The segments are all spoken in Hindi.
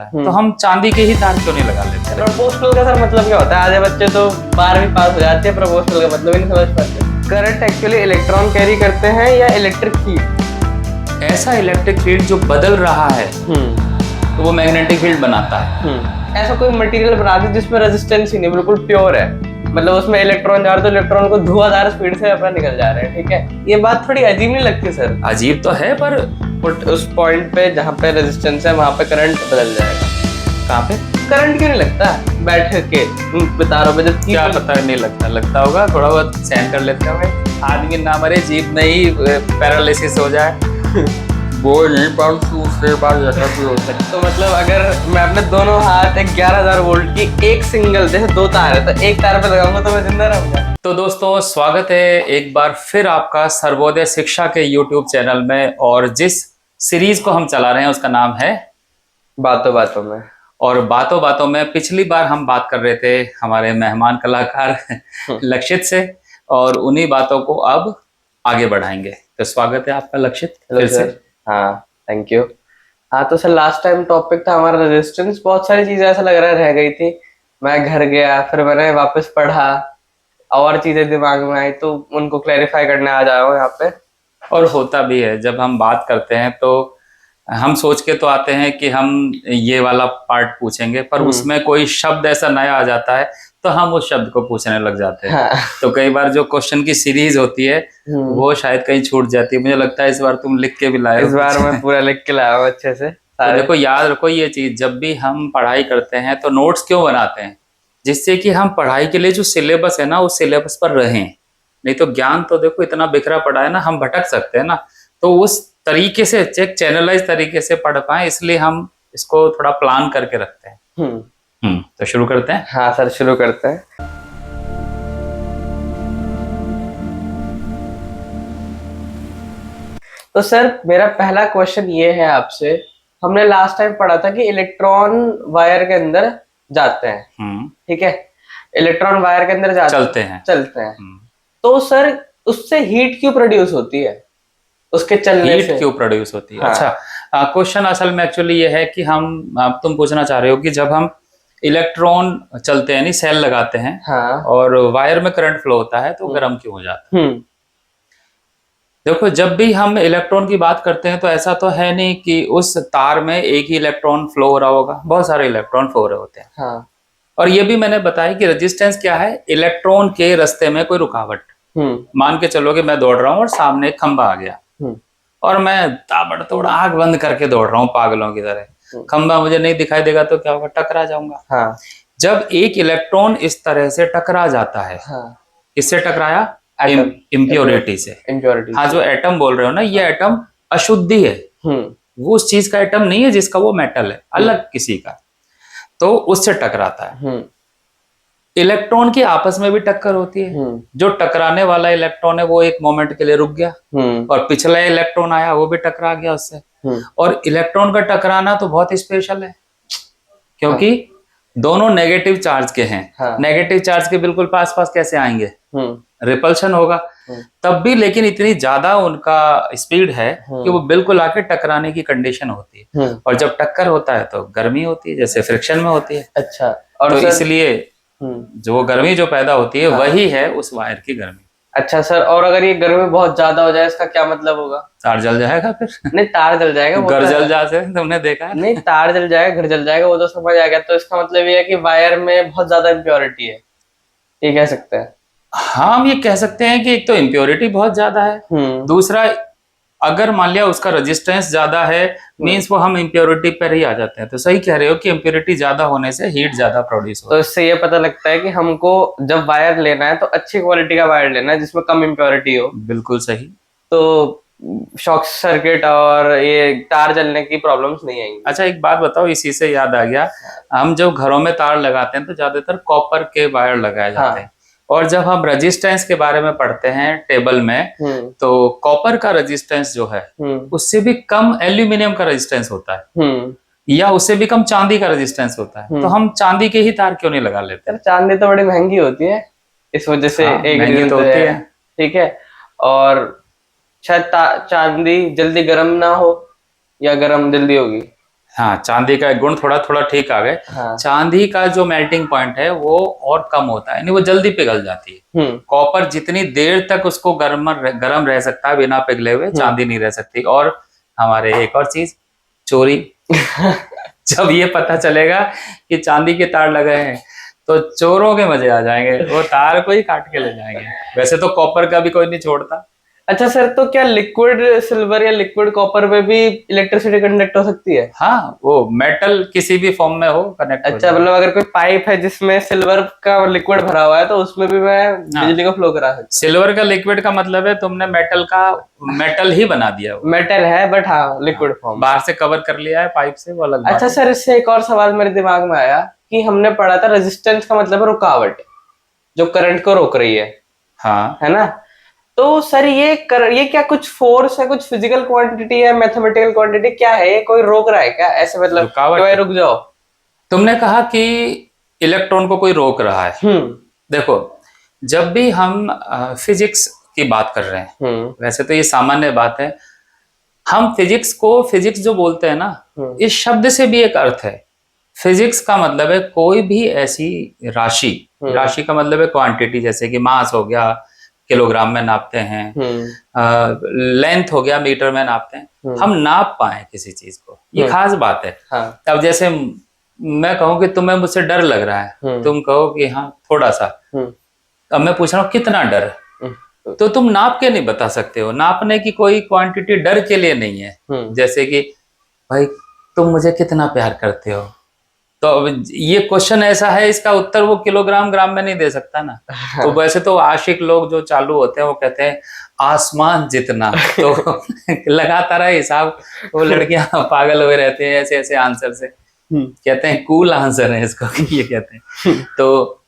तो हम चांदी के ही तार क्यों नहीं लगा लेते? प्रोपोर्शनल का सर मतलब क्या होता है? आधे बच्चे तो 12वीं पास हो जाते हैं, प्रोपोर्शनल का मतलब ही नहीं समझ पाते। करंट एक्चुअली इलेक्ट्रॉन कैरी करते हैं या इलेक्ट्रिक फील्ड? ऐसा इलेक्ट्रिक फील्ड जो बदल रहा है तो वो मैग्नेटिक फील्ड बनाता है। ऐसा कोई मटेरियल बना दे जिसमें रेजिस्टेंस ही नहीं, बिल्कुल प्योर है, मतलब उसमें इलेक्ट्रॉन जा रहे तो इलेक्ट्रॉन को धुआंधार स्पीड से अपना निकल जा रहे हैं, ठीक है? ये बात थोड़ी अजीब नहीं लगती सर? अजीब तो है पर उस पॉइंट पे जहाँ पे रेजिस्टेंस है वहाँ पे करंट बदल जाएगा। कहाँ पे? करंट क्यों नहीं लगता बैठ के तारों पे? जब क्या पता नहीं लगता होगा, थोड़ा बहुत सहन कर लेते होंगे। आदमी ना मरे, जीभ नहीं पैरालिसिस हो जाए वो नहीं दूसरे बार ऐसा भी हो सकता। तो मतलब अगर मैं अपने दोनों हाथ एक 11,000 वोल्ट की एक सिंगल, जैसे 2 तार है तो एक तार पे लगाऊंगा तो मैं जिंदा रहूंगा। तो दोस्तों स्वागत है एक बार फिर आपका सर्वोदय शिक्षा के YouTube चैनल में, और जिस सीरीज को हम चला रहे हैं उसका नाम है बातों बातों में। और बातों बातों में पिछली बार हम बात कर रहे थे हमारे मेहमान कलाकार लक्षित से, और उन्हीं बातों को अब आगे बढ़ाएंगे। तो स्वागत है आपका लक्षित फिर से। हाँ, थैंक यू। हाँ तो सर, लास्ट टाइम टॉपिक था हमारा रेजिस्टेंस। बहुत सारी चीजें ऐसा लग रहा है रह गई थी। मैं घर गया, फिर मैंने वापस पढ़ा, और चीजें दिमाग में आई तो उनको क्लैरिफाई करने आ जाओ यहाँ पे। और होता भी है, जब हम बात करते हैं तो हम सोच के तो आते हैं कि हम ये वाला पार्ट पूछेंगे, पर उसमें कोई शब्द ऐसा नया आ जाता है तो हम उस शब्द को पूछने लग जाते हैं। हाँ। तो कई बार जो क्वेश्चन की सीरीज होती है वो शायद कहीं छूट जाती है। मुझे लगता है इस बार तुम लिख के भी लाए हो। इस बार मैं पूरा लिख के लाया हूँ अच्छे से। तो देखो, याद रखो ये चीज, जब भी हम पढ़ाई करते हैं तो नोट्स क्यों बनाते हैं? जिससे कि हम पढ़ाई के लिए जो सिलेबस है ना उस सिलेबस पर रहें। नहीं तो ज्ञान तो देखो इतना बिखरा पड़ा है ना, हम भटक सकते हैं ना। तो उस तरीके से चेक चैनलाइज तरीके से पढ़ पाए, इसलिए हम इसको थोड़ा प्लान करके रखते हैं। तो शुरू करते हैं। हाँ सर, शुरू करते हैं। तो सर मेरा पहला क्वेश्चन ये है आपसे। हमने लास्ट टाइम पढ़ा था कि इलेक्ट्रॉन वायर के अंदर जाते हैं, ठीक है? इलेक्ट्रॉन वायर के अंदर चलते हैं। तो सर उससे हीट क्यों प्रोड्यूस होती है? उसके चलने हीट से क्यों प्रोड्यूस होती है? हाँ। अच्छा, क्वेश्चन असल में एक्चुअली ये है कि तुम पूछना चाह रहे हो कि जब हम इलेक्ट्रॉन चलते हैं, यानी सेल लगाते हैं, हाँ। और वायर में करंट फ्लो होता है तो गर्म क्यों हो जाता है? देखो, जब भी हम इलेक्ट्रॉन की बात करते हैं तो ऐसा तो है नहीं कि उस तार में एक ही इलेक्ट्रॉन फ्लो हो रहा होगा, बहुत सारे इलेक्ट्रॉन फ्लो हो रहे होते हैं। हाँ। और ये भी मैंने बताया कि रेजिस्टेंस क्या है? इलेक्ट्रॉन के रास्ते में कोई रुकावट। मान के चलो कि मैं दौड़ रहा हूँ और सामने एक खंबा आ गया, और मैं ताबड़तोड़ आंख बंद करके दौड़ रहा हूँ पागलों की तरह। खंबा मुझे नहीं दिखाई देगा तो क्या होगा? टकरा जाऊंगा। हाँ। जब एक इलेक्ट्रॉन इस तरह से टकरा जाता है, किससे टकराया? इम्प्योरिटी से। हाँ, जो एटम बोल रहे हो ना, ये एटम अशुद्धि है। वो उस चीज का एटम नहीं है जिसका वो मेटल है, अलग किसी का, तो उससे टकराता है। इलेक्ट्रॉन की आपस में भी टक्कर होती है। जो टकराने वाला इलेक्ट्रॉन है वो एक मोमेंट के लिए रुक गया, और पिछला इलेक्ट्रॉन आया वो भी टकरा गया उससे। और इलेक्ट्रॉन का टकराना तो बहुत स्पेशल है, क्योंकि दोनों नेगेटिव चार्ज के हैं। नेगेटिव चार्ज के बिल्कुल पास पास कैसे आएंगे? रिपल्शन होगा तब भी, लेकिन इतनी ज्यादा उनका स्पीड है कि वो बिल्कुल आके टकराने की कंडीशन होती है। और जब टक्कर होता है तो गर्मी होती है, जैसे फ्रिक्शन में होती है। अच्छा, और तो इसलिए जो गर्मी जो पैदा होती है वही है उस वायर की गर्मी। अच्छा सर, और अगर ये गर्मी बहुत ज्यादा हो जाए इसका क्या मतलब होगा? तार जल जाएगा फिर। नहीं, तार जल जाएगा, घर जल जाते तुमने देखा है? नहीं, तार जल जाएगा, घर जल जाएगा, वो तो समझ आ गया। तो इसका मतलब ये है कि वायर में बहुत ज्यादा इम्प्योरिटी है, ये कह सकते हैं? हाँ, हम ये कह सकते हैं कि एक तो इम्प्योरिटी बहुत ज्यादा है, दूसरा अगर मान लिया उसका रेजिस्टेंस ज्यादा है, मींस वो हम इम्प्योरिटी पर ही आ जाते हैं। तो सही कह रहे हो कि इम्प्योरिटी ज्यादा होने से हीट ज्यादा प्रोड्यूस होता है। तो इससे ये पता लगता है कि हमको जब वायर लेना है तो अच्छी क्वालिटी का वायर लेना है जिसमें कम इम्प्योरिटी हो। बिल्कुल सही। तो शॉर्ट सर्किट और ये तार जलने की प्रॉब्लम्स नहीं आएंगी। अच्छा, एक बात बताओ, इसी से याद आ गया, हम जो घरों में तार लगाते हैं तो ज्यादातर कॉपर के वायर लगाए जाते हैं। और जब हम रेजिस्टेंस के बारे में पढ़ते हैं टेबल में, तो कॉपर का रेजिस्टेंस जो है उससे भी कम एल्यूमिनियम का रेजिस्टेंस होता है, या उससे भी कम चांदी का रेजिस्टेंस होता है। तो हम चांदी के ही तार क्यों नहीं लगा लेते? चांदी तो बड़ी महंगी होती है, इस वजह से एक महंगी तो होती है, ठीक है। और शायद चांदी जल्दी गर्म ना हो, या गर्म जल्दी होगी? हाँ, चांदी का गुण थोड़ा थोड़ा ठीक आ गए। हाँ। चांदी का जो मेल्टिंग पॉइंट है वो और कम होता है, यानी वो जल्दी पिघल जाती है। कॉपर जितनी देर तक उसको गर्म रह सकता है बिना पिघले हुए, चांदी नहीं रह सकती। और हमारे एक और चीज, चोरी। जब ये पता चलेगा कि चांदी के तार लगे हैं तो चोरों के मजे आ जाएंगे, वो तार को ही काट के ले जाएंगे। वैसे तो कॉपर का भी कोई नहीं छोड़ता। अच्छा सर, तो क्या लिक्विड सिल्वर या लिक्विड कॉपर में भी इलेक्ट्रिसिटी कंडक्ट हो सकती है? हाँ, वो मेटल किसी भी फॉर्म में हो कनेक्ट। अच्छा, मतलब अगर कोई पाइप है जिसमें सिल्वर का लिक्विड भरा हुआ है तो उसमें भी मैं बिजली का फ्लो करा सकता हूँ। सिल्वर का लिक्विड का मतलब है तुमने मेटल ही बना दिया। मेटल है बट हाँ लिक्विड फॉर्म, बाहर से कवर कर लिया है पाइप से, वो अलग। अच्छा सर, इससे एक और सवाल मेरे दिमाग में आया कि हमने पढ़ा था रेजिस्टेंस का मतलब है रुकावट, जो करंट को रोक रही है। हाँ, है ना? तो सर ये क्या कुछ फोर्स है, कुछ फिजिकल क्वांटिटी है, मैथमेटिकल क्वांटिटी क्या है? ये कोई रोक रहा है क्या ऐसे, मतलब कि रुक जाओ? तुमने कहा कि इलेक्ट्रॉन को कोई रोक रहा है। देखो, जब भी हम फिजिक्स की बात कर रहे हैं, वैसे तो ये सामान्य बात है, हम फिजिक्स जो बोलते हैं ना, इस शब्द से भी एक अर्थ है। फिजिक्स का मतलब है कोई भी ऐसी राशि का मतलब है क्वांटिटी, जैसे कि मास हो गया किलोग्राम में नापते हैं, लेंथ हो गया मीटर में नापते हैं, हम नाप पाए किसी चीज को, ये खास बात है। हाँ। अब जैसे मैं कहूँ कि तुम्हें मुझसे डर लग रहा है, तुम कहो कि हाँ थोड़ा सा, अब मैं पूछ रहा हूँ कितना डर है, तो तुम नाप के नहीं बता सकते हो। नापने की कोई क्वांटिटी डर के लिए नहीं है। जैसे कि भाई तुम मुझे कितना प्यार करते हो, तो अब ये क्वेश्चन ऐसा है, इसका उत्तर वो किलोग्राम ग्राम में नहीं दे सकता ना। तो वैसे तो आशिक लोग जो चालू होते हैं वो कहते हैं आसमान जितना, तो लगातार है हिसाब, वो लड़कियां पागल हुए रहते हैं ऐसे ऐसे आंसर से, कहते हैं कूल आंसर है इसको, ये कहते हैं। तो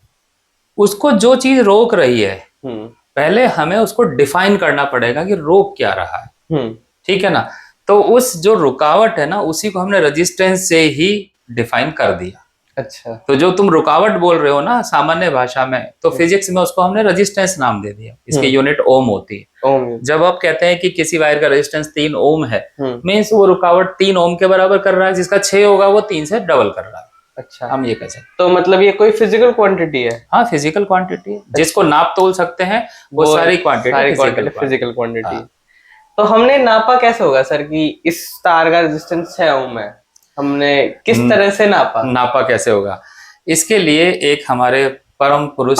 उसको जो चीज रोक रही है, पहले हमें उसको डिफाइन करना पड़ेगा कि रोक क्या रहा है, ठीक है ना? तो उस जो रुकावट है ना, उसी को हमने रेजिस्टेंस से ही डिफाइन कर दिया। अच्छा, तो जो तुम रुकावट बोल रहे हो ना सामान्य भाषा में, तो फिजिक्स में उसको हमने रेजिस्टेंस नाम दे दिया। इसकी यूनिट ओम होती है। ओम। जब आप कहते हैं कि किसी वायर का रेजिस्टेंस 3 ओम है, मीन्स वो रुकावट 3 ओम के बराबर कर रहा है, जिसका 6 होगा वो 3 से डबल कर रहा है। अच्छा, हम ये कह सकते, तो मतलब ये कोई फिजिकल क्वांटिटी है? हाँ, फिजिकल क्वांटिटी है। जिसको नाप तोल सकते हैं वो सारी क्वांटिटी फिजिकल क्वांटिटी। तो हमने नापा कैसे होगा सर कि इस तार का रेजिस्टेंस 6 ओम है? हमने किस तरह से नापा कैसे होगा? इसके लिए एक हमारे परम पुरुष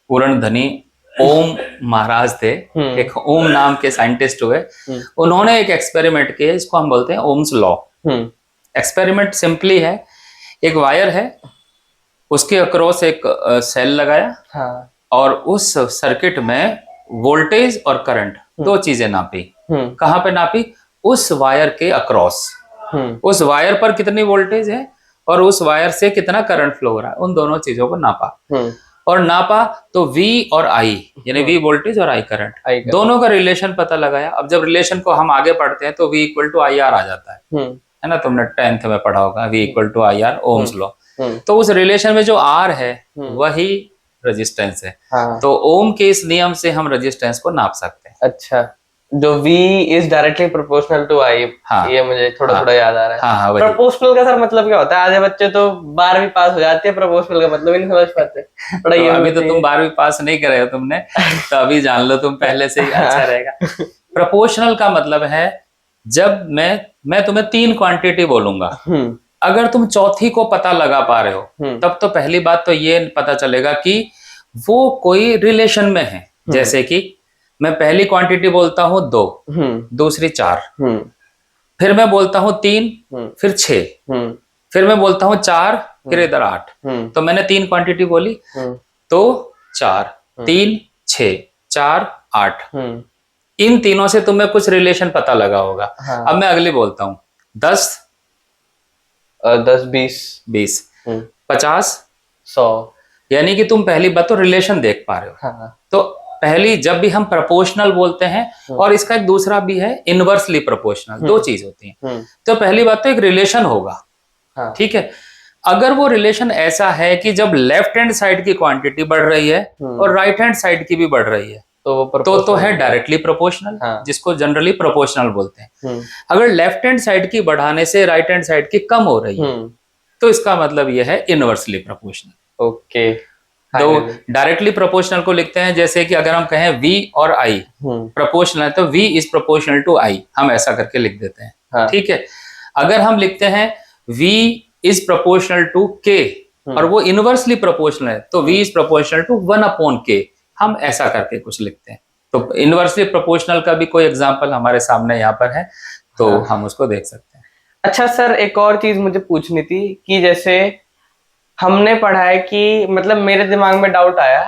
पूर्ण धनी ओम महाराज थे, एक ओम नाम के साइंटिस्ट हुए। उन्होंने एक एक्सपेरिमेंट किया, इसको हम बोलते हैं ओम्स लॉ। एक्सपेरिमेंट सिंपली है, एक वायर है, उसके अक्रॉस एक सेल लगाया। हाँ। और उस सर्किट में वोल्टेज और करंट दो चीजें नापी। कहाँ पे नापी? उस वायर के अक्रॉस, उस वायर पर कितनी वोल्टेज है और उस वायर से कितना करंट फ्लो हो रहा है, उन दोनों चीजों को नापा। और नापा तो V और I, यानी V वोल्टेज और I करंट, दोनों का रिलेशन पता लगाया। अब जब रिलेशन को हम आगे पढ़ते हैं तो V equal to I R आ जाता है ना? तुमने 10th में पढ़ा होगा, V equal to I R, ohm's law. तो उस रिलेशन में जो R है वही रेजिस्टेंस है। हाँ। तो ओम के इस नियम से हम रेजिस्टेंस को नाप सकते हैं। अच्छा, जो V is directly proportional to I। हाँ, ये मुझे थोड़ा थोड़ा याद आ रहा है। हाँ, प्रोपोर्शनल का सर मतलब क्या होता है? आधे बच्चे तो 12वीं पास हो जाते हैं, प्रोपोर्शनल का मतलब ही नहीं समझ पाते। तो अभी तो तुम 12वीं पास नहीं करे हो तुमने, तो अभी जान लो तुम पहले से ही, अच्छा रहेगा। प्रोपोर्शनल का मतलब है जब मैं तुम्हें 3 क्वांटिटी बोलूंगा, अगर तुम चौथी को पता लगा पा रहे हो, तब तो पहली बात तो ये पता चलेगा कि वो कोई रिलेशन में है। जैसे कि मैं पहली क्वांटिटी बोलता हूँ 2, दूसरी 4, फिर मैं बोलता हूँ 3, फिर 6, फिर मैं बोलता हूँ 4, फिर इधर 8। तो मैंने 3 क्वांटिटी बोली, तो 4, 3, 6, 4, 8। इन तीनों से तुम्हें कुछ रिलेशन पता लगा होगा। हाँ। अब मैं अगली बोलता हूँ 10, 20, 50, 100, यानी कि तुम पहली बात तो रिलेशन देख पा रहे हो। हाँ। तो पहली, जब भी हम प्रोपोर्शनल बोलते हैं, और इसका एक दूसरा भी है इनवर्सली प्रोपोर्शनल, दो चीज होती हैं। तो पहली बात तो एक रिलेशन होगा। हाँ। ठीक है, अगर वो रिलेशन ऐसा है कि जब लेफ्ट हैंड साइड की क्वांटिटी बढ़ रही है और राइट हैंड साइड की भी बढ़ रही है, तो है डायरेक्टली प्रोपोर्शनल, जिसको जनरली प्रोपोर्शनल बोलते हैं। अगर लेफ्ट हैंड साइड की बढ़ाने से राइट हैंड साइड की कम हो रही है तो इसका मतलब यह है इनवर्सली प्रोपोर्शनल। ओके, तो डायरेक्टली प्रोपोर्शनल को लिखते हैं जैसे कि अगर हम कहें V और I प्रोपोर्शनल है तो V is proportional to I, हम ऐसा करके लिख देते हैं। ठीक है। अगर हम लिखते हैं V is proportional to K और वो इनवर्सली प्रोपोर्शनल है तो V is proportional to 1/K, हम ऐसा करके कुछ लिखते हैं। तो इनवर्सली प्रोपोर्शनल का भी कोई एग्जांपल हमारे सामने यहाँ पर है तो हम उसको देख सकते हैं। अच्छा सर, एक और चीज मुझे पूछनी थी कि जैसे हमने पढ़ा है कि मतलब मेरे दिमाग में डाउट आया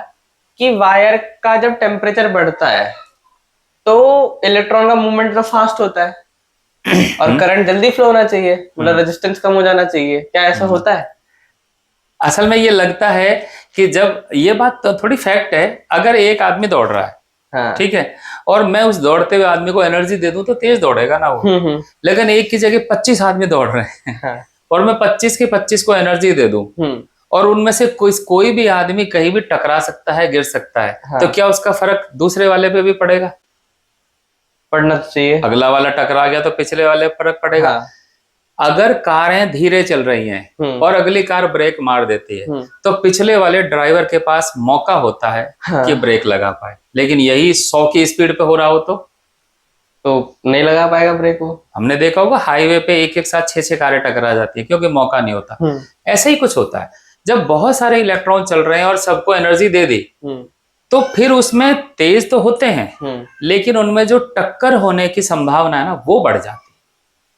कि वायर का जब टेम्परेचर बढ़ता है तो इलेक्ट्रॉन का मूवमेंट तो फास्ट होता है और करंट जल्दी फ्लो होना चाहिए, मतलब रेजिस्टेंस कम हो जाना चाहिए, क्या ऐसा होता है? असल में ये लगता है कि जब ये बात तो थोड़ी फैक्ट है, अगर एक आदमी दौड़ रहा है, ठीक है, और मैं उस दौड़ते हुए आदमी को एनर्जी दे दूं तो तेज दौड़ेगा ना वो। लेकिन एक की जगह 25 आदमी दौड़ रहे हैं और मैं 25 के 25 को एनर्जी दे दूं और उनमें से कोई भी आदमी कहीं भी टकरा सकता है, गिर सकता है, तो क्या उसका फर्क दूसरे वाले पे भी पड़ेगा? पड़ना चाहिए। अगला वाला टकरा गया तो पिछले वाले पे फर्क पड़ेगा। अगर कारें धीरे चल रही हैं और अगली कार ब्रेक मार देती है तो पिछले वाले ड्राइवर के पास मौका होता है कि ब्रेक लगा पाए, लेकिन यही 100 की स्पीड पे हो रहा हो तो नहीं लगा पाएगा ब्रेक वो। हमने देखा होगा हाईवे पे एक एक साथ 6-6 कारें टकरा जाती है क्योंकि मौका नहीं होता। ऐसा ही कुछ होता है, जब बहुत सारे इलेक्ट्रॉन चल रहे हैं और सबको एनर्जी दे दी तो फिर उसमें तेज तो होते हैं लेकिन उनमें जो टक्कर होने की संभावना है ना वो बढ़ जाती है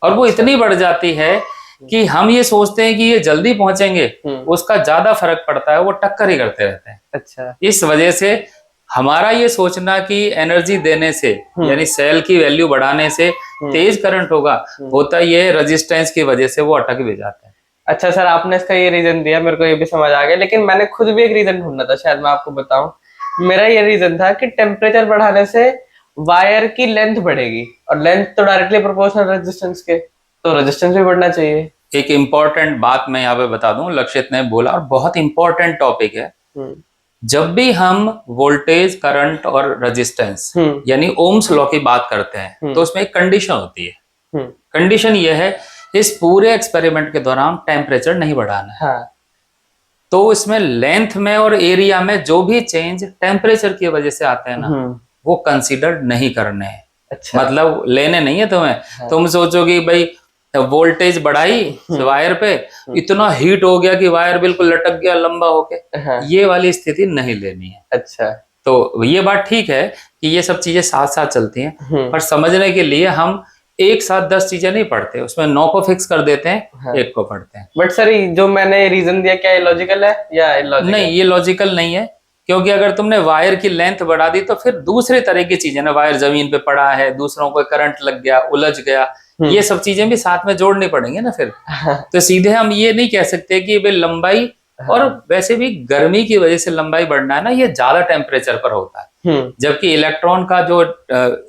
और वो इतनी बढ़ जाती है कि हम ये सोचते हैं कि ये जल्दी पहुंचेंगे, उसका ज्यादा फर्क पड़ता है, वो टक्कर ही करते रहते हैं। अच्छा, इस वजह से हमारा ये सोचना कि एनर्जी देने से यानी सेल की वैल्यू बढ़ाने से तेज करंट होगा, होता ये रेजिस्टेंस की वजह से वो अटक भी जाता है। अच्छा सर, आपने इसका ये रीजन दिया, मेरे को ये भी समझ आ गया, लेकिन मैंने खुद भी एक रीजन ढूंढना था, शायद मैं आपको बताऊं। मेरा ये रीजन था कि टेम्परेचर बढ़ाने से वायर की लेंथ बढ़ेगी और लेंथ तो डायरेक्टली प्रोपोर्शनल रेजिस्टेंस के, तो रेजिस्टेंस भी बढ़ना चाहिए। एक इंपॉर्टेंट बात मैं यहाँ पे बता दूं, लक्षित ने बोला और बहुत इंपॉर्टेंट टॉपिक है। जब भी हम वोल्टेज, करंट और रेजिस्टेंस यानी ओम्स लॉ की बात करते हैं तो उसमें एक कंडीशन होती है। कंडीशन ये है, इस पूरे एक्सपेरिमेंट के दौरान टेम्परेचर नहीं बढ़ाना है। तो इसमें लेंथ में और एरिया में जो भी चेंज टेम्परेचर की वजह से आते हैं ना वो कंसीडर नहीं करने हैं। अच्छा। मतलब लेने नहीं है तुम्हें। तुम सोचोगे भाई वोल्टेज बढ़ाई वायर पे, इतना हीट हो गया कि वायर बिल्कुल लटक गया लंबा होके, ये वाली स्थिति नहीं लेनी है। अच्छा, तो ये बात ठीक है कि ये सब चीजें साथ साथ चलती हैं, पर समझने के लिए हम एक साथ 10 चीजें नहीं पढ़ते, उसमें 9 को फिक्स कर देते हैं, एक को पढ़ते हैं। बट सर जो मैंने रीजन दिया क्या लॉजिकल है या इलॉजिकल? नहीं, ये लॉजिकल नहीं है, क्योंकि अगर तुमने वायर की लेंथ बढ़ा दी तो फिर दूसरे तरह की चीजें ना, वायर जमीन पे पड़ा है, दूसरों को करंट लग गया, उलझ गया, ये सब चीजें भी साथ में जोड़नी पड़ेंगे ना फिर। तो सीधे हम ये नहीं कह सकते कि भाई लंबाई, और वैसे भी गर्मी की वजह से लंबाई बढ़ना है ना, ये ज्यादा टेम्परेचर पर होता है, जबकि इलेक्ट्रॉन का जो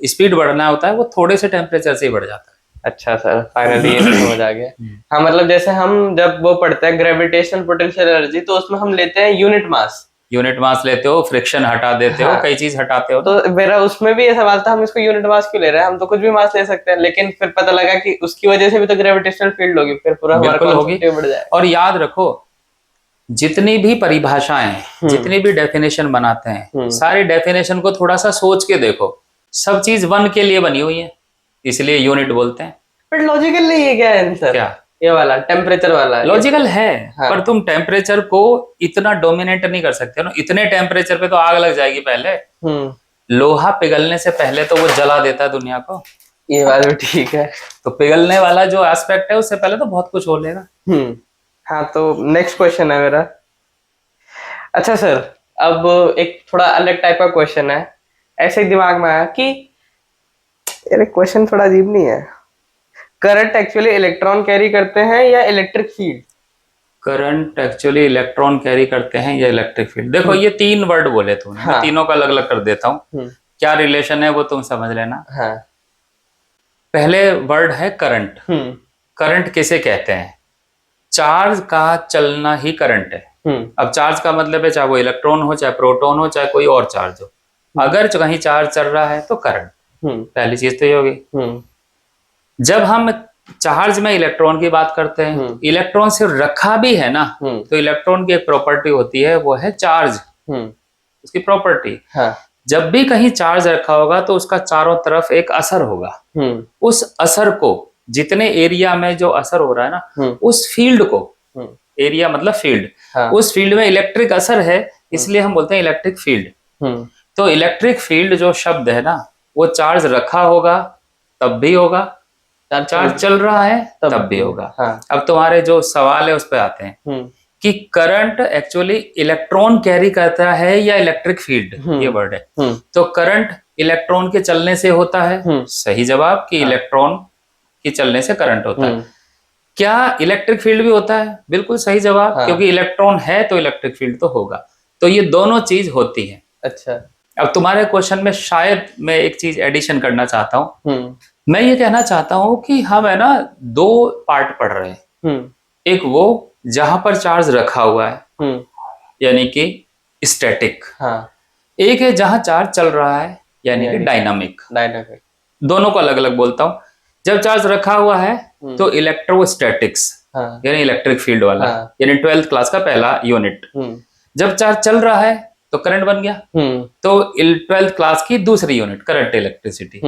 स्पीड बढ़ना होता है वो थोड़े से टेम्परेचर से ही बढ़ जाता है। अच्छा सर, फाइनली ये समझ आ गया। हाँ, मतलब जैसे हम जब वो पढ़ते हैं ग्रेविटेशनल पोटेंशियल एनर्जी, तो उसमें हम लेते हैं यूनिट मास लेते हो, फ्रिक्शन हटा देते हो, कई चीज हटाते हो। तो मेरा उसमें भी ये सवाल था, हम इसको यूनिट मास क्यों ले रहे हैं, हम तो कुछ भी मास ले सकते हैं, लेकिन फिर पता लगा कि उसकी वजह से भी तो ग्रेविटेशनल फील्ड होगी, फिर पूरा हमारा कॉन्सेप्ट बढ़ जाए। और याद रखो, जितनी भी परिभाषाएं, जितनी भी डेफिनेशन बनाते हैं, सारी डेफिनेशन को थोड़ा सा सोच के देखो, सब चीज वन के लिए बनी हुई है, इसलिए यूनिट बोलते हैं। बट लॉजिकल नहीं है क्या आंसर? क्या? ये वाला टेम्परेचर वाला लॉजिकल है। हाँ। पर तुम टेम्परेचर को इतना डोमिनेट नहीं कर सकते ना, इतने टेम्परेचर पे तो आग लग जाएगी पहले। लोहा पिघलने से पहले तो वो जला देता है दुनिया को। ये बात भी ठीक है। तो पिघलने वाला जो एस्पेक्ट है उससे पहले तो बहुत कुछ हो लेगा। हाँ, तो नेक्स्ट क्वेश्चन है मेरा। अच्छा सर, अब एक थोड़ा अलग टाइप का क्वेश्चन है, ऐसे ही दिमाग में आया कि यार क्वेश्चन थोड़ा अजीब नहीं है, करंट एक्चुअली इलेक्ट्रॉन कैरी करते हैं या electric field? Current actually electron carry करते हैं या इलेक्ट्रिक फील्ड? देखो ये 3 वर्ड बोले तुमने। हाँ। मैं तीनों का अलग अलग कर देता हूँ, क्या रिलेशन है वो तुम समझ लेना। हाँ। पहले वर्ड है करंट। करंट किसे कहते हैं? चार्ज का चलना ही करंट है। अब चार्ज का मतलब है चाहे वो इलेक्ट्रॉन हो, चाहे प्रोटॉन हो, चाहे कोई और चार्ज हो, अगर कहीं चार्ज चल रहा है तो करंट, पहली चीज तो ये होगी। जब हम चार्ज में इलेक्ट्रॉन की बात करते हैं, इलेक्ट्रॉन सिर्फ रखा भी है ना, तो इलेक्ट्रॉन की एक प्रॉपर्टी होती है, वो है चार्ज, उसकी प्रॉपर्टी। हाँ। जब भी कहीं चार्ज रखा होगा तो उसका चारों तरफ एक असर होगा, उस असर को, जितने एरिया में जो असर हो रहा है ना, उस फील्ड को, एरिया मतलब फील्ड, हाँ। उस फील्ड में इलेक्ट्रिक असर है, इसलिए हम बोलते हैं इलेक्ट्रिक फील्ड। तो इलेक्ट्रिक फील्ड जो शब्द है ना, वो चार्ज रखा होगा तब भी होगा, चार्ज चल रहा है तब भी होगा। हाँ। अब तुम्हारे जो सवाल है उस पर आते हैं कि करंट एक्चुअली इलेक्ट्रॉन कैरी करता है या इलेक्ट्रिक फील्ड, ये वर्ड है। तो करंट इलेक्ट्रॉन के चलने से होता है, सही जवाब कि इलेक्ट्रॉन के चलने से करंट होता है। क्या इलेक्ट्रिक फील्ड भी होता है? बिल्कुल सही जवाब, हाँ। क्योंकि इलेक्ट्रॉन है तो इलेक्ट्रिक फील्ड तो होगा, तो ये दोनों चीज होती है। अच्छा, अब तुम्हारे क्वेश्चन में शायद मैं एक चीज एडिशन करना चाहता हूँ। मैं ये कहना चाहता हूँ कि हम है ना दो पार्ट पढ़ रहे हैं, एक वो जहां पर चार्ज रखा हुआ है यानी कि स्टैटिक, हाँ। एक है जहां चार्ज चल रहा है यानी कि डायनामिक। दोनों को अलग अलग बोलता हूँ। जब चार्ज रखा हुआ है तो इलेक्ट्रोस्टैटिक्स, हाँ। यानी इलेक्ट्रिक फील्ड वाला, हाँ। यानी 12th क्लास का पहला यूनिट। जब चार्ज चल रहा है तो करंट बन गया, तो 12th क्लास की दूसरी यूनिट करंट इलेक्ट्रिसिटी।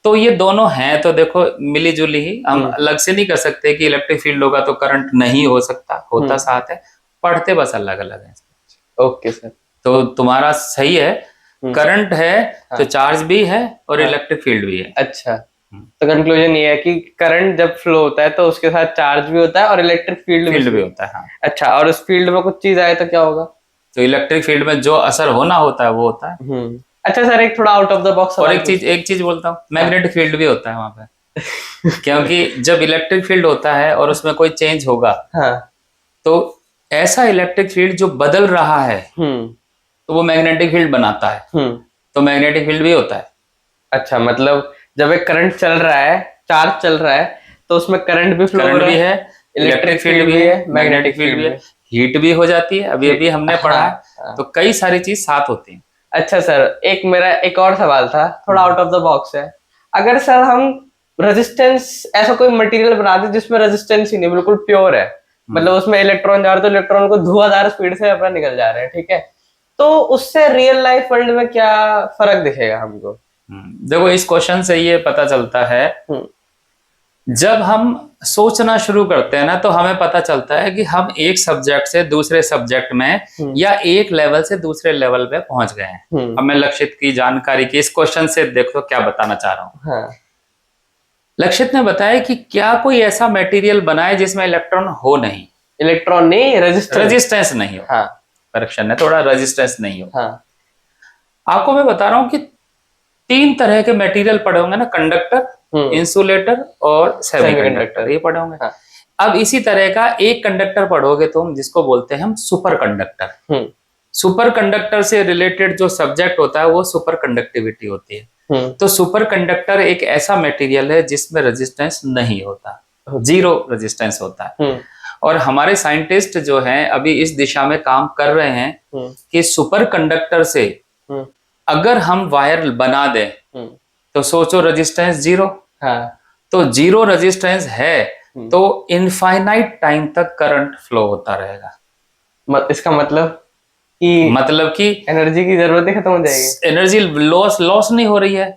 तो ये दोनों हैं, तो देखो मिली जुली ही, हम अलग से नहीं कर सकते कि इलेक्ट्रिक फील्ड होगा तो करंट नहीं हो सकता, होता साथ है, पढ़ते बस अलग अलग है। ओके सर, तो तुम्हारा सही है, करंट है, हाँ। तो चार्ज भी है और इलेक्ट्रिक फील्ड भी है। अच्छा, तो कंक्लूजन ये है कि करंट जब फ्लो होता है तो उसके साथ चार्ज भी होता है और इलेक्ट्रिक फील्ड भी होता है, हाँ। अच्छा, और उस फील्ड में कुछ चीज आए तो क्या होगा? तो इलेक्ट्रिक फील्ड में जो असर होना होता है वो होता है। अच्छा सर, एक थोड़ा आउट ऑफ द बॉक्स और एक चीज बोलता हूँ, मैग्नेटिक फील्ड भी होता है वहां पे क्योंकि जब इलेक्ट्रिक फील्ड होता है और उसमें कोई चेंज होगा, हाँ। तो ऐसा इलेक्ट्रिक फील्ड जो बदल रहा है तो वो मैग्नेटिक फील्ड बनाता है, तो मैग्नेटिक फील्ड भी होता है। अच्छा, मतलब जब एक करंट चल रहा है, चार्ज चल रहा है, तो उसमें करंट भी फ्लो हो रहा है, इलेक्ट्रिक फील्ड भी है, मैग्नेटिक फील्ड भी है, हीट भी हो जाती है, अभी अभी हमने पढ़ा है, तो कई सारी चीज साथ होती हैं। अच्छा सर, एक मेरा एक और सवाल था, थोड़ा आउट ऑफ द बॉक्स है। अगर सर हम रेजिस्टेंस, ऐसा कोई मटेरियल बना दे जिसमें रेजिस्टेंस ही नहीं, बिल्कुल प्योर है, मतलब उसमें इलेक्ट्रॉन जा रहे तो इलेक्ट्रॉन को धुआंधार स्पीड से अपना निकल जा रहे हैं, ठीक है, तो उससे रियल लाइफ वर्ल्ड में क्या फर्क दिखेगा हमको? देखो, इस क्वेश्चन से ये पता चलता है, जब हम सोचना शुरू करते हैं ना, तो हमें पता चलता है कि हम एक सब्जेक्ट से दूसरे सब्जेक्ट में या एक लेवल से दूसरे लेवल पे पहुंच गए हैं। अब मैं लक्षित की जानकारी की इस क्वेश्चन से देखो क्या बताना चाह रहा हूँ। हाँ। लक्षित ने बताया कि क्या कोई ऐसा मटेरियल बनाए जिसमें इलेक्ट्रॉन हो नहीं, इलेक्ट्रॉन नहीं, रेजिस्टेंस नहीं हो, हाँ। करेक्शन है, थोड़ा रेजिस्टेंस नहीं हो। हाँ। आपको मैं बता रहा हूँ कि 3 तरह के मटेरियल पड़े होंगे ना, कंडक्टर, इंसुलेटर और सेमीकंडक्टर, ये पढ़े होंगे। हाँ। अब इसी तरह का एक कंडक्टर पढ़ोगे तुम, जिसको बोलते हैं हम सुपर कंडक्टर। सुपर कंडक्टर से रिलेटेड जो सब्जेक्ट होता है वो सुपर कंडक्टिविटी होती है। तो सुपर कंडक्टर एक ऐसा मटेरियल है जिसमें रेजिस्टेंस नहीं होता, 0 रेजिस्टेंस होता है। और हमारे साइंटिस्ट जो हैं अभी इस दिशा में काम कर रहे हैं कि सुपर कंडक्टर से अगर हम वायर बना दें तो सोचो रेजिस्टेंस 0, हाँ। तो 0 रेजिस्टेंस है तो इनफाइनाइट टाइम तक करंट फ्लो होता रहेगा। इसका मतलब कि एनर्जी की जरूरत खत्म हो जाएगी, एनर्जी लॉस नहीं हो रही है।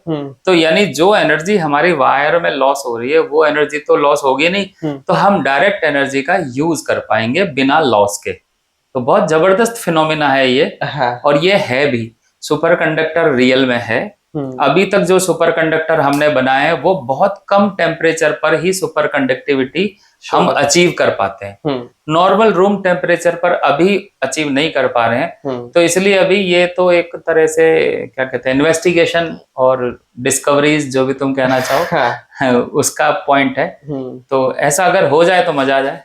तो यानी जो एनर्जी हमारी वायर में लॉस हो रही है वो एनर्जी तो लॉस होगी नहीं, तो हम डायरेक्ट एनर्जी का यूज कर पाएंगे बिना लॉस के। तो बहुत जबरदस्त फिनोमिना है ये, हाँ। और ये है भी, सुपर कंडक्टर रियल में है। अभी तक जो सुपर कंडक्टर हमने बनाए हैं वो बहुत कम टेम्परेचर पर ही सुपर कंडक्टिविटी हम अचीव कर पाते हैं, नॉर्मल रूम टेम्परेचर पर अभी अचीव नहीं कर पा रहे हैं। तो इसलिए अभी ये तो एक तरह से क्या कहते हैं, इन्वेस्टिगेशन और डिस्कवरीज, जो भी तुम कहना चाहो, हाँ। उसका पॉइंट है। तो ऐसा अगर हो जाए तो मजा आ जाए।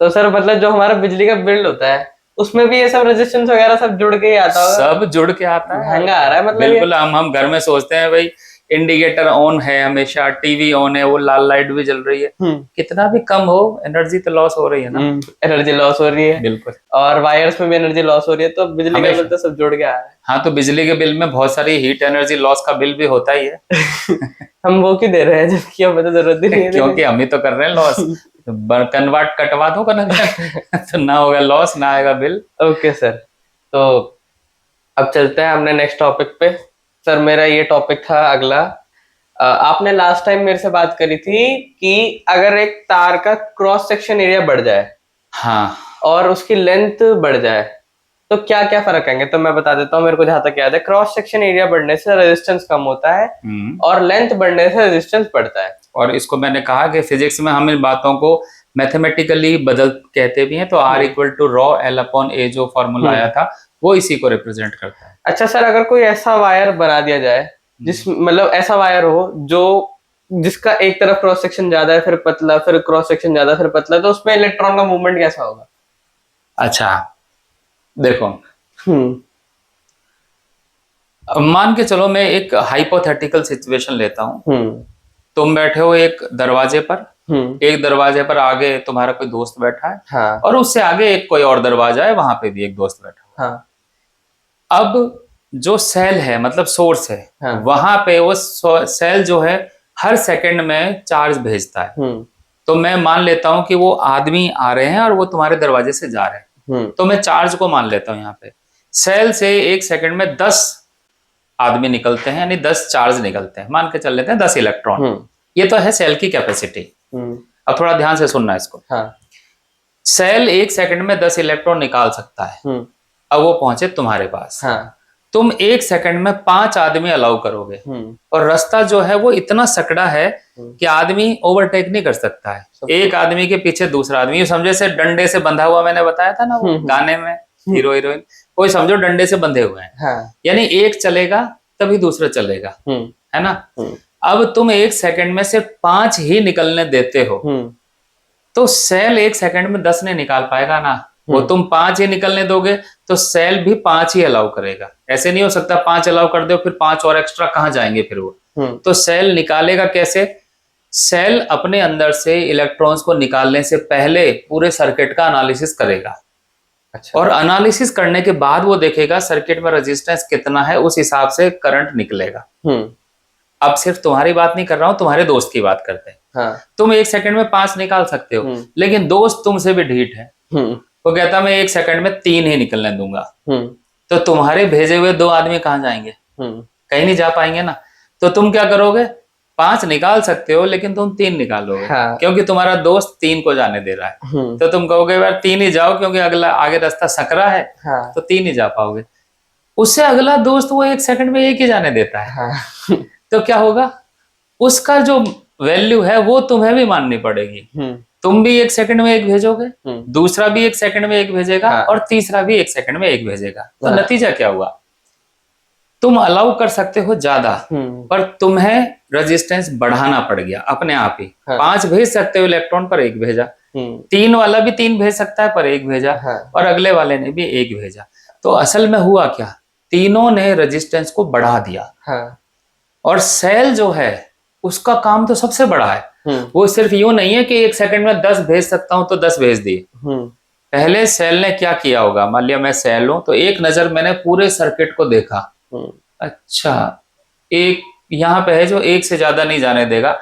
तो सर मतलब जो हमारा बिजली का बिल होता है उसमें भी ये सब रेजिस्टेंस वगैरह सब जुड़ के ही आता है, सब जुड़ के आता है, महंगा आ रहा है मतलब। बिल्कुल, हम घर में सोचते हैं भाई इंडिकेटर ऑन है हमेशा, टीवी ऑन है, वो लाल लाइट भी जल रही है, कितना भी कम हो एनर्जी तो लॉस हो रही है ना। एनर्जी लॉस हो रही है, बिल्कुल। और वायर्स में भी एनर्जी लॉस हो रही है, तो बिजली का बिल तो सब जुड़ गया है। हाँ, तो बिजली के बिल में बहुत सारी हीट एनर्जी लॉस का बिल भी होता ही है। हम वो क्यों दे रहे हैं जबकि हमें तो जरूरत ही नहीं है। क्योंकि हम ही तो कर रहे हैं लॉस। कन्वर्ट कटवा दो कनेक्शन तो ना होगा लॉस, ना आएगा बिल। ओके सर, तो अब चलते हैं हमने नेक्स्ट टॉपिक पे। सर मेरा ये टॉपिक था अगला, आपने लास्ट टाइम मेरे से बात करी थी कि अगर एक तार का क्रॉस सेक्शन एरिया बढ़ जाए, हाँ, और उसकी लेंथ बढ़ जाए तो क्या क्या फर्क आएंगे। तो मैं बता देता हूँ, मेरे को जहां तक याद है, क्रॉस सेक्शन एरिया बढ़ने से रेजिस्टेंस कम होता है और लेंथ बढ़ने से रेजिस्टेंस बढ़ता है। और इसको मैंने कहा कि फिजिक्स में हम इन बातों को मैथमेटिकली बदल कहते भी हैं, तो R equal to rho L upon A जो फॉर्मूला आया था वो इसी को रिप्रेजेंट करता है। अच्छा सर, अगर कोई ऐसा वायर बना दिया जाए जिस मतलब ऐसा वायर हो जो जिसका एक तरफ क्रॉस सेक्शन ज्यादा है, फिर पतला, फिर क्रॉस सेक्शन ज्यादा, फिर पतला, तो उसमें इलेक्ट्रॉन का मूवमेंट कैसा होगा। अच्छा देखो, मान के चलो मैं एक हाइपोथेटिकल सिचुएशन लेता हूँ। तुम बैठे हो एक दरवाजे पर, एक दरवाजे पर आगे तुम्हारा कोई दोस्त बैठा है, हाँ, और उससे आगे एक कोई और दरवाजा है, वहां पे भी एक दोस्त बैठा है, हाँ। अब जो सेल है मतलब सोर्स है, हाँ, वहां पे वो सेल जो है हर सेकंड में चार्ज भेजता है। तो मैं मान लेता हूं कि वो आदमी आ रहे हैं और वो तुम्हारे दरवाजे से जा रहे हैं, तो मैं चार्ज को मान लेता हूं। यहाँ पे सेल से एक सेकंड में 10 आदमी निकलते हैं, यानी 10 चार्ज निकलते हैं, मान के चल लेते हैं 10 इलेक्ट्रॉन। ये तो है सेल की कैपेसिटी। अब थोड़ा ध्यान से सुनना इसको, हाँ। सेल एक सेकंड में 10 इलेक्ट्रॉन निकाल सकता है। अब वो पहुंचे तुम्हारे पास, हाँ। तुम एक सेकंड में 5 आदमी अलाउ करोगे, और रास्ता जो है वो इतना सकड़ा है कि आदमी ओवरटेक नहीं कर सकता है। एक आदमी के पीछे दूसरा आदमी, ये समझे से डंडे से बंधा हुआ, मैंने बताया था ना वो गाने में हीरो हीरोइन, कोई समझो डंडे से बंधे हुए हैं, हाँ। यानी एक चलेगा तभी दूसरा चलेगा, है ना। अब तुम एक सेकंड में सिर्फ 5 ही निकलने देते हो, तो सेल एक सेकंड में 10 नहीं निकाल पाएगा ना। वो तुम 5 ही निकलने दोगे तो सेल भी 5 ही अलाउ करेगा। ऐसे नहीं हो सकता 5 अलाउ कर दो फिर 5 और एक्स्ट्रा कहाँ जाएंगे फिर वो। तो सेल निकालेगा कैसे? सेल अपने अंदर से इलेक्ट्रॉन्स को निकालने से पहले पूरे सर्किट का एनालिसिस करेगा। अच्छा। और एनालिसिस करने के बाद वो देखेगा सर्किट में रेजिस्टेंस कितना है, उस हिसाब से करंट निकलेगा। अब सिर्फ तुम्हारी बात नहीं कर रहा हूं, तुम्हारे दोस्त की बात करते हैं, हाँ। तुम एक सेकंड में 5 निकाल सकते हो, लेकिन दोस्त तुमसे भी ढीठ है, वो कहता मैं एक सेकंड में 3 ही निकलने दूंगा, तो तुम्हारे भेजे हुए 2 आदमी कहाँ जाएंगे? कहीं नहीं जा पाएंगे ना। तो तुम क्या करोगे? 5 निकाल सकते हो लेकिन तुम 3 निकालोगे, हाँ। क्योंकि तुम्हारा दोस्त 3 को जाने दे रहा है, तो तुम कहोगे यार 3 ही जाओ क्योंकि अगला आगे रास्ता सकरा है, हाँ। तो 3 ही जा पाओगे। उससे अगला दोस्त वो एक सेकंड में 1 ही जाने देता है, हाँ। तो क्या होगा? उसका जो वैल्यू है वो तुम्हें भी माननी पड़ेगी। तुम भी एक सेकंड में 1 भेजोगे, दूसरा भी एक सेकंड में 1 भेजेगा, हाँ। और तीसरा भी एक सेकंड में 1 भेजेगा। तो हाँ। नतीजा क्या हुआ? तुम अलाउ कर सकते हो ज्यादा, पर तुम्हें रेजिस्टेंस बढ़ाना पड़ गया अपने आप ही। हाँ। 5 भेज सकते हो इलेक्ट्रॉन पर 1 भेजा, 3 वाला भी 3 भेज सकता है पर 1 भेजा, हाँ। और अगले वाले ने भी 1 भेजा। तो असल में हुआ क्या? तीनों ने रेजिस्टेंस को बढ़ा दिया, हाँ। और सेल जो है उसका काम तो सबसे बड़ा है। वो सिर्फ यूं नहीं है कि एक सेकंड में 10 भेज सकता हूं तो 10 भेज दिए। पहले सेल ने क्या किया होगा? मान लिया मैं सेल हूं, तो एक नजर मैंने पूरे सर्किट को देखा, अच्छा एक यहाँ पे है जो 1 से ज्यादा नहीं जाने देगा,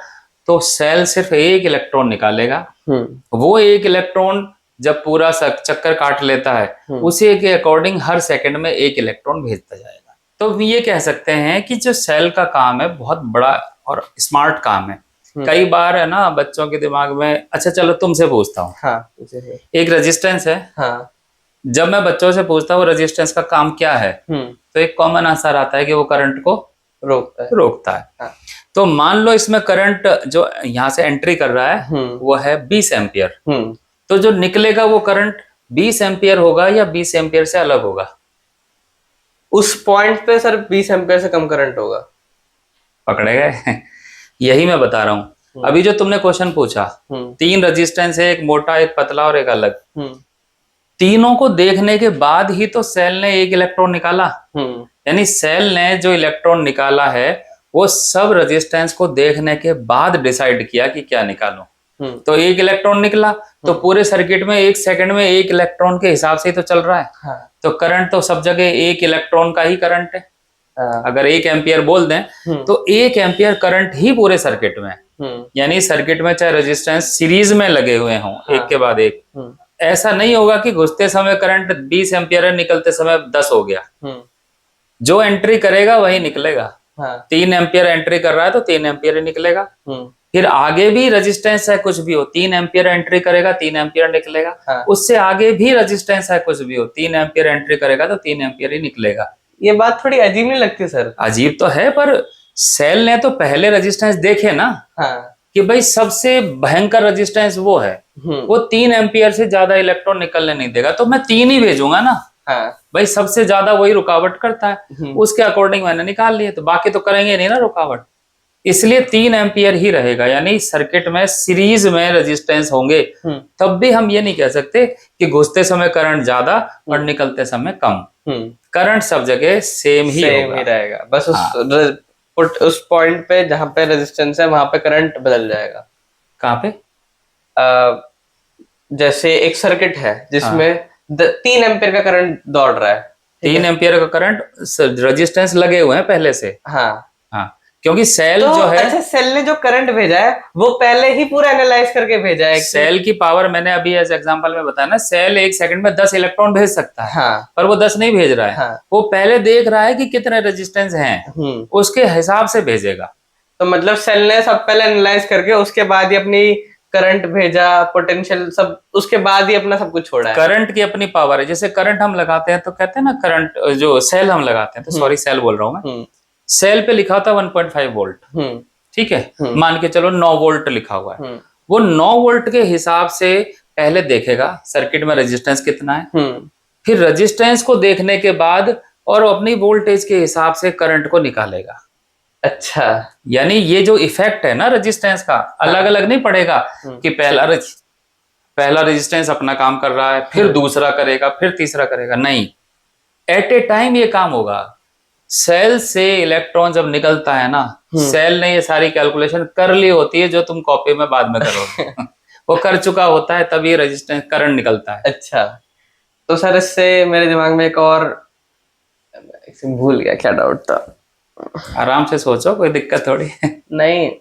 तो सेल सिर्फ 1 इलेक्ट्रॉन निकालेगा। वो 1 इलेक्ट्रॉन जब पूरा चक्कर काट लेता है, उसी के अकॉर्डिंग हर सेकंड में 1 इलेक्ट्रॉन भेजता जाएगा। तो ये कह सकते हैं कि जो सेल का काम है बहुत बड़ा और स्मार्ट काम है। कई बार है ना बच्चों के दिमाग में, अच्छा चलो तुमसे पूछता हूँ, हाँ, एक रेजिस्टेंस है, हाँ। जब मैं बच्चों से पूछता हूँ रेजिस्टेंस का काम क्या है, तो एक कॉमन आंसर आता है कि वो करंट को रोकता है। हाँ। तो मान लो इसमें करंट जो यहाँ से एंट्री कर रहा है वो है 20 एम्पियर, तो जो निकलेगा वो करंट 20 एम्पियर होगा या 20 एम्पियर से अलग होगा? उस पॉइंट पे सर 20 एम्पियर से कम करंट होगा। पकड़े गए? यही मैं बता रहा हूँ। अभी जो तुमने क्वेश्चन पूछा, 3 रेजिस्टेंस है, एक मोटा, एक पतला और एक अलग। तीनों को देखने के बाद ही तो सेल ने 1 इलेक्ट्रॉन निकाला। यानी सेल ने जो इलेक्ट्रॉन निकाला है वो सब रेजिस्टेंस को देखने के बाद डिसाइड किया कि क्या निकालूं। तो एक इलेक्ट्रॉन निकला, तो पूरे सर्किट में 1 सेकंड में 1 इलेक्ट्रॉन के हिसाब से ही तो चल रहा है। हाँ। तो करंट तो सब जगह 1 इलेक्ट्रॉन का ही करंट है। हाँ। अगर 1 एम्पियर बोल दें तो 1 एम्पियर करंट ही पूरे सर्किट में, यानी सर्किट में चाहे रेजिस्टेंस सीरीज में लगे हुए हों, हाँ। एक के बाद एक, ऐसा नहीं होगा कि घुसते समय करंट 20 एम्पियर है, निकलते समय 10 हो गया। जो एंट्री करेगा वही निकलेगा। हाँ। 3 एम्पियर एंट्री कर रहा है तो 3 एम्पियर ही निकलेगा। फिर आगे भी रेजिस्टेंस है, कुछ भी हो, 3 एम्पियर एंट्री करेगा 3 एम्पियर निकलेगा। हाँ। उससे आगे भी रेजिस्टेंस है, कुछ भी हो, 3 एम्पियर एंट्री करेगा तो 3 एम्पियर ही निकलेगा। ये बात थोड़ी अजीब नहीं लगती सर? अजीब तो है, पर सेल ने तो पहले रेजिस्टेंस देखे ना। हाँ। कि भाई सबसे भयंकर रेजिस्टेंस वो है, वो 3 एम्पियर से ज्यादा इलेक्ट्रॉन निकलने नहीं देगा, तो मैं 3 ही भेजूंगा ना। हाँ। भाई सबसे ज्यादा वही रुकावट करता है, उसके अकॉर्डिंग मैंने निकाल लिए, तो बाकी तो करेंगे नहीं ना रुकावट, इसलिए 3 एम्पियर ही रहेगा। यानी सर्किट में सीरीज में रेजिस्टेंस होंगे, तब भी हम ये नहीं कह सकते कि घुसते समय करंट ज्यादा और निकलते समय कम। करंट सब जगह सेम ही रहेगा, बस उस पॉइंट पे जहां पे रेजिस्टेंस है वहां पे करंट बदल जाएगा। कहाँ पे? जैसे एक सर्किट है जिसमें 3 एम्पियर का करंट दौड़ रहा है, 3 एम्पियर का करंट, रेजिस्टेंस लगे हुए हैं पहले से। हाँ हाँ, क्योंकि सेल तो, जो है, अच्छा, सेल ने जो करंट भेजा है वो पहले ही पूरा एनालाइज करके भेजा है। सेल की पावर मैंने अभी एज एग्जांपल में बताया ना, सेल 1 सेकंड में 10 इलेक्ट्रॉन भेज सकता है। हाँ। पर वो 10 नहीं भेज रहा है। हाँ। वो पहले देख रहा है कि कितने रेजिस्टेंस हैं, उसके हिसाब से भेजेगा। तो मतलब सेल ने सब पहले एनालाइज करके उसके बाद ही अपनी करंट भेजा, पोटेंशियल सब, उसके बाद ही अपना सब कुछ छोड़ा है। करंट की अपनी पावर है। जैसे करंट हम लगाते हैं तो कहते हैं ना, करंट जो सेल हम लगाते हैं, तो सॉरी सेल बोल रहा हूं मैं, सेल पे लिखा होता है 1.5 वोल्ट, ठीक है, मान के चलो 9 वोल्ट लिखा हुआ है। वो 9 वोल्ट के हिसाब से पहले देखेगा सर्किट में रेजिस्टेंस कितना है, फिर रेजिस्टेंस को देखने के बाद और अपनी वोल्टेज के हिसाब से करंट को निकालेगा। अच्छा, यानी ये जो इफेक्ट है ना रेजिस्टेंस का, अलग अलग नहीं पड़ेगा कि पहला रेजिस्टेंस अपना काम कर रहा है, फिर दूसरा करेगा, फिर तीसरा करेगा, नहीं, एट ए टाइम ये काम होगा। सेल से इलेक्ट्रॉन जब निकलता है ना, सेल ने ये सारी कैलकुलेशन कर ली होती है जो तुम कॉपी में बाद में करोगे। वो कर चुका होता है, तभी रेजिस्टेंस करंट निकलता है। अच्छा, तो सर इससे मेरे दिमाग में एक और, भूल गया क्या डाउट था। आराम से सोचो, कोई दिक्कत थोड़ी है। नहीं,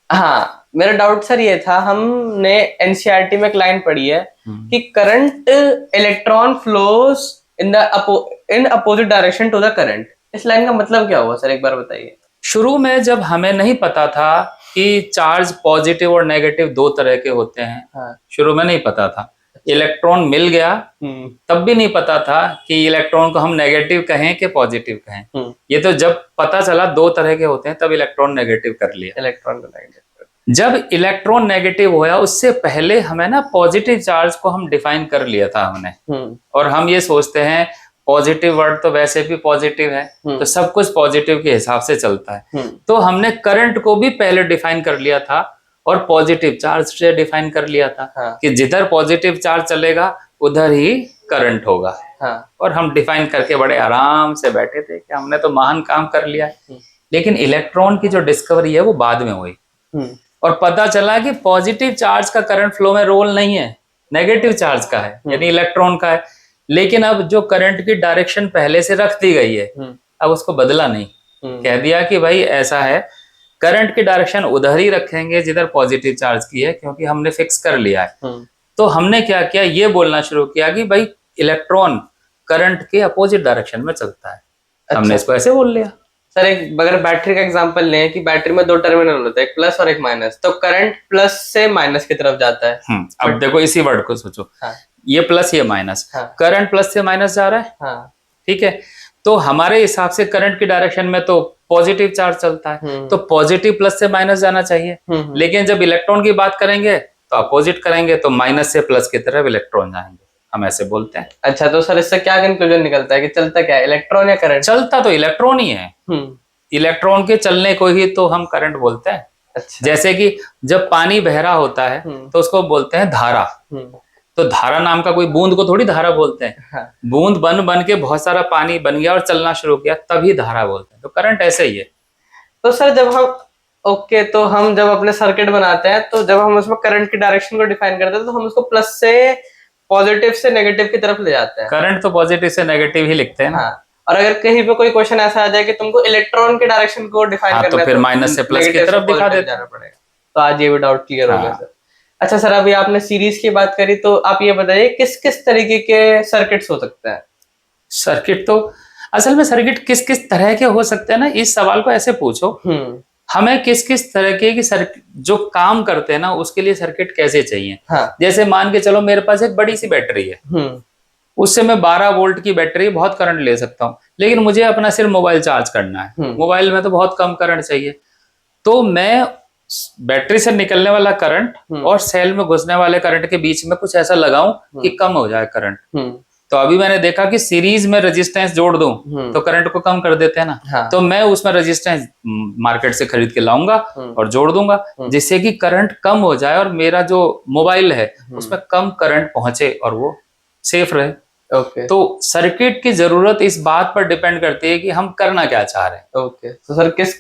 हाँ, मेरा डाउट सर ये था, हमने एनसीईआरटी में एक लाइन पढ़ी है कि current electron flows in opposite direction to the current. इस लाइन का मतलब क्या हुआ सर, एक बार बताइए। शुरू में जब हमें नहीं पता था कि चार्ज पॉजिटिव और नेगेटिव 2 तरह के होते हैं, हाँ। शुरू में नहीं पता था। इलेक्ट्रॉन मिल गया तब भी नहीं पता था कि इलेक्ट्रॉन को हम नेगेटिव कहें कि पॉजिटिव कहें। ये तो जब पता चला 2 तरह के होते हैं तब इलेक्ट्रॉन नेगेटिव कर लिया। इलेक्ट्रॉन को नेगेटिव, जब इलेक्ट्रॉन नेगेटिव होया उससे पहले हमें ना पॉजिटिव चार्ज को हम डिफाइन कर लिया था हमने, और हम ये सोचते हैं पॉजिटिव वर्ड तो वैसे भी पॉजिटिव है, तो सब कुछ पॉजिटिव के हिसाब से चलता है। तो हमने करंट को भी पहले डिफाइन कर लिया था और पॉजिटिव चार्ज से डिफाइन कर लिया था। हाँ। कि जिधर पॉजिटिव चार्ज चलेगा उधर ही करंट होगा। हाँ। और हम डिफाइन करके बड़े आराम से बैठे थे कि हमने तो महान काम कर लिया है। लेकिन इलेक्ट्रॉन की जो डिस्कवरी है वो बाद में हुई, और पता चला कि पॉजिटिव चार्ज का करंट फ्लो में रोल नहीं है, नेगेटिव चार्ज का है, यानी इलेक्ट्रॉन का है। लेकिन अब जो करंट की डायरेक्शन पहले से रख दी गई है, अब उसको बदला नहीं, कह दिया कि भाई ऐसा है, करंट की डायरेक्शन उधर ही रखेंगे जिधर पॉजिटिव चार्ज की है, क्योंकि हमने फिक्स कर लिया है। तो हमने क्या किया, ये बोलना शुरू किया कि भाई इलेक्ट्रॉन करंट के अपोजिट डायरेक्शन में चलता है। अच्छा। हमने इसको ऐसे बोल लिया। सर एक अगर बैटरी का एग्जांपल लें कि बैटरी में 2 टर्मिनल होते हैं, एक प्लस और एक माइनस, तो करंट प्लस से माइनस की तरफ जाता है। अब देखो इसी वर्ड को सोचो। हाँ। ये प्लस ये माइनस। हाँ। करंट प्लस से माइनस जा रहा है। हाँ। ठीक है, तो हमारे हिसाब से करंट की डायरेक्शन में तो पॉजिटिव चार्ज चलता है, तो पॉजिटिव प्लस से माइनस जाना चाहिए। लेकिन जब इलेक्ट्रॉन की बात करेंगे तो अपोजिट करेंगे, तो माइनस से प्लस की तरफ इलेक्ट्रॉन जाएंगे, हम ऐसे बोलते हैं। अच्छा, तो सर इससे क्या कंक्लूजन निकलता है कि चलता क्या है, इलेक्ट्रॉन या करंट? चलता तो इलेक्ट्रॉन ही है। इलेक्ट्रॉन के चलने को ही तो हम करंट बोलते हैं। अच्छा। जैसे कि जब पानी बह रहा होता है तो उसको बोलते हैं धारा। तो धारा नाम का कोई बूंद को थोड़ी धारा बोलते हैं। हाँ। बूंद बन के बहुत सारा पानी बन गया और चलना शुरू किया, तभी धारा बोलते हैं। तो करंट ऐसे ही है। तो सर जब हम ओके तो हम जब अपने सर्किट बनाते हैं तो जब हम उसमें करंट की डायरेक्शन को डिफाइन करते हैं तो हम उसको प्लस से पॉजिटिव से नेगेटिव की तरफ ले जाते हैं। करंट तो पॉजिटिव से नेगेटिव ही लिखते हैं ना। हाँ, और अगर कहीं पे कोई क्वेश्चन ऐसा आ जाए कि तुमको इलेक्ट्रॉन के डायरेक्शन को डिफाइन करना तो है फिर माइनस से प्लस की तरफ दिखा देते जाना पड़ेगा। तो आज ये भी डाउट क्लियर हो गया सर। अच्छा सर, अभी आपने सीरीज की बात करी तो आप ये बताइए किस किस तरीके के सर्किट्स हो सकते हैं? सर्किट तो असल में सर्किट किस किस तरह के हो सकते हैं ना, इस सवाल को ऐसे पूछो हमें किस किस तरह की सर्किट जो काम करते हैं ना उसके लिए सर्किट कैसे चाहिए। हाँ। जैसे मान के चलो मेरे पास एक बड़ी सी बैटरी है, उससे मैं 12 वोल्ट की बैटरी बहुत करंट ले सकता हूँ, लेकिन मुझे अपना सिर्फ मोबाइल चार्ज करना है, मोबाइल में तो बहुत कम करंट चाहिए, तो मैं बैटरी से निकलने वाला करंट और सेल में घुसने वाले करंट के बीच में कुछ ऐसा लगाऊं कि कम हो जाए करंट। तो अभी मैंने देखा कि सीरीज में रेजिस्टेंस जोड़ दूं तो करंट को कम कर देते हैं ना। हाँ। तो मैं उसमें रेजिस्टेंस मार्केट से खरीद के लाऊंगा और जोड़ दूंगा जिससे कि करंट कम हो जाए और मेरा जो मोबाइल है उसमें कम करंट पहुंचे और वो सेफ रहे। ओके। तो सर्किट की जरूरत इस बात पर डिपेंड करती है कि हम करना क्या चाह रहे हैं। ओके। तो सर किस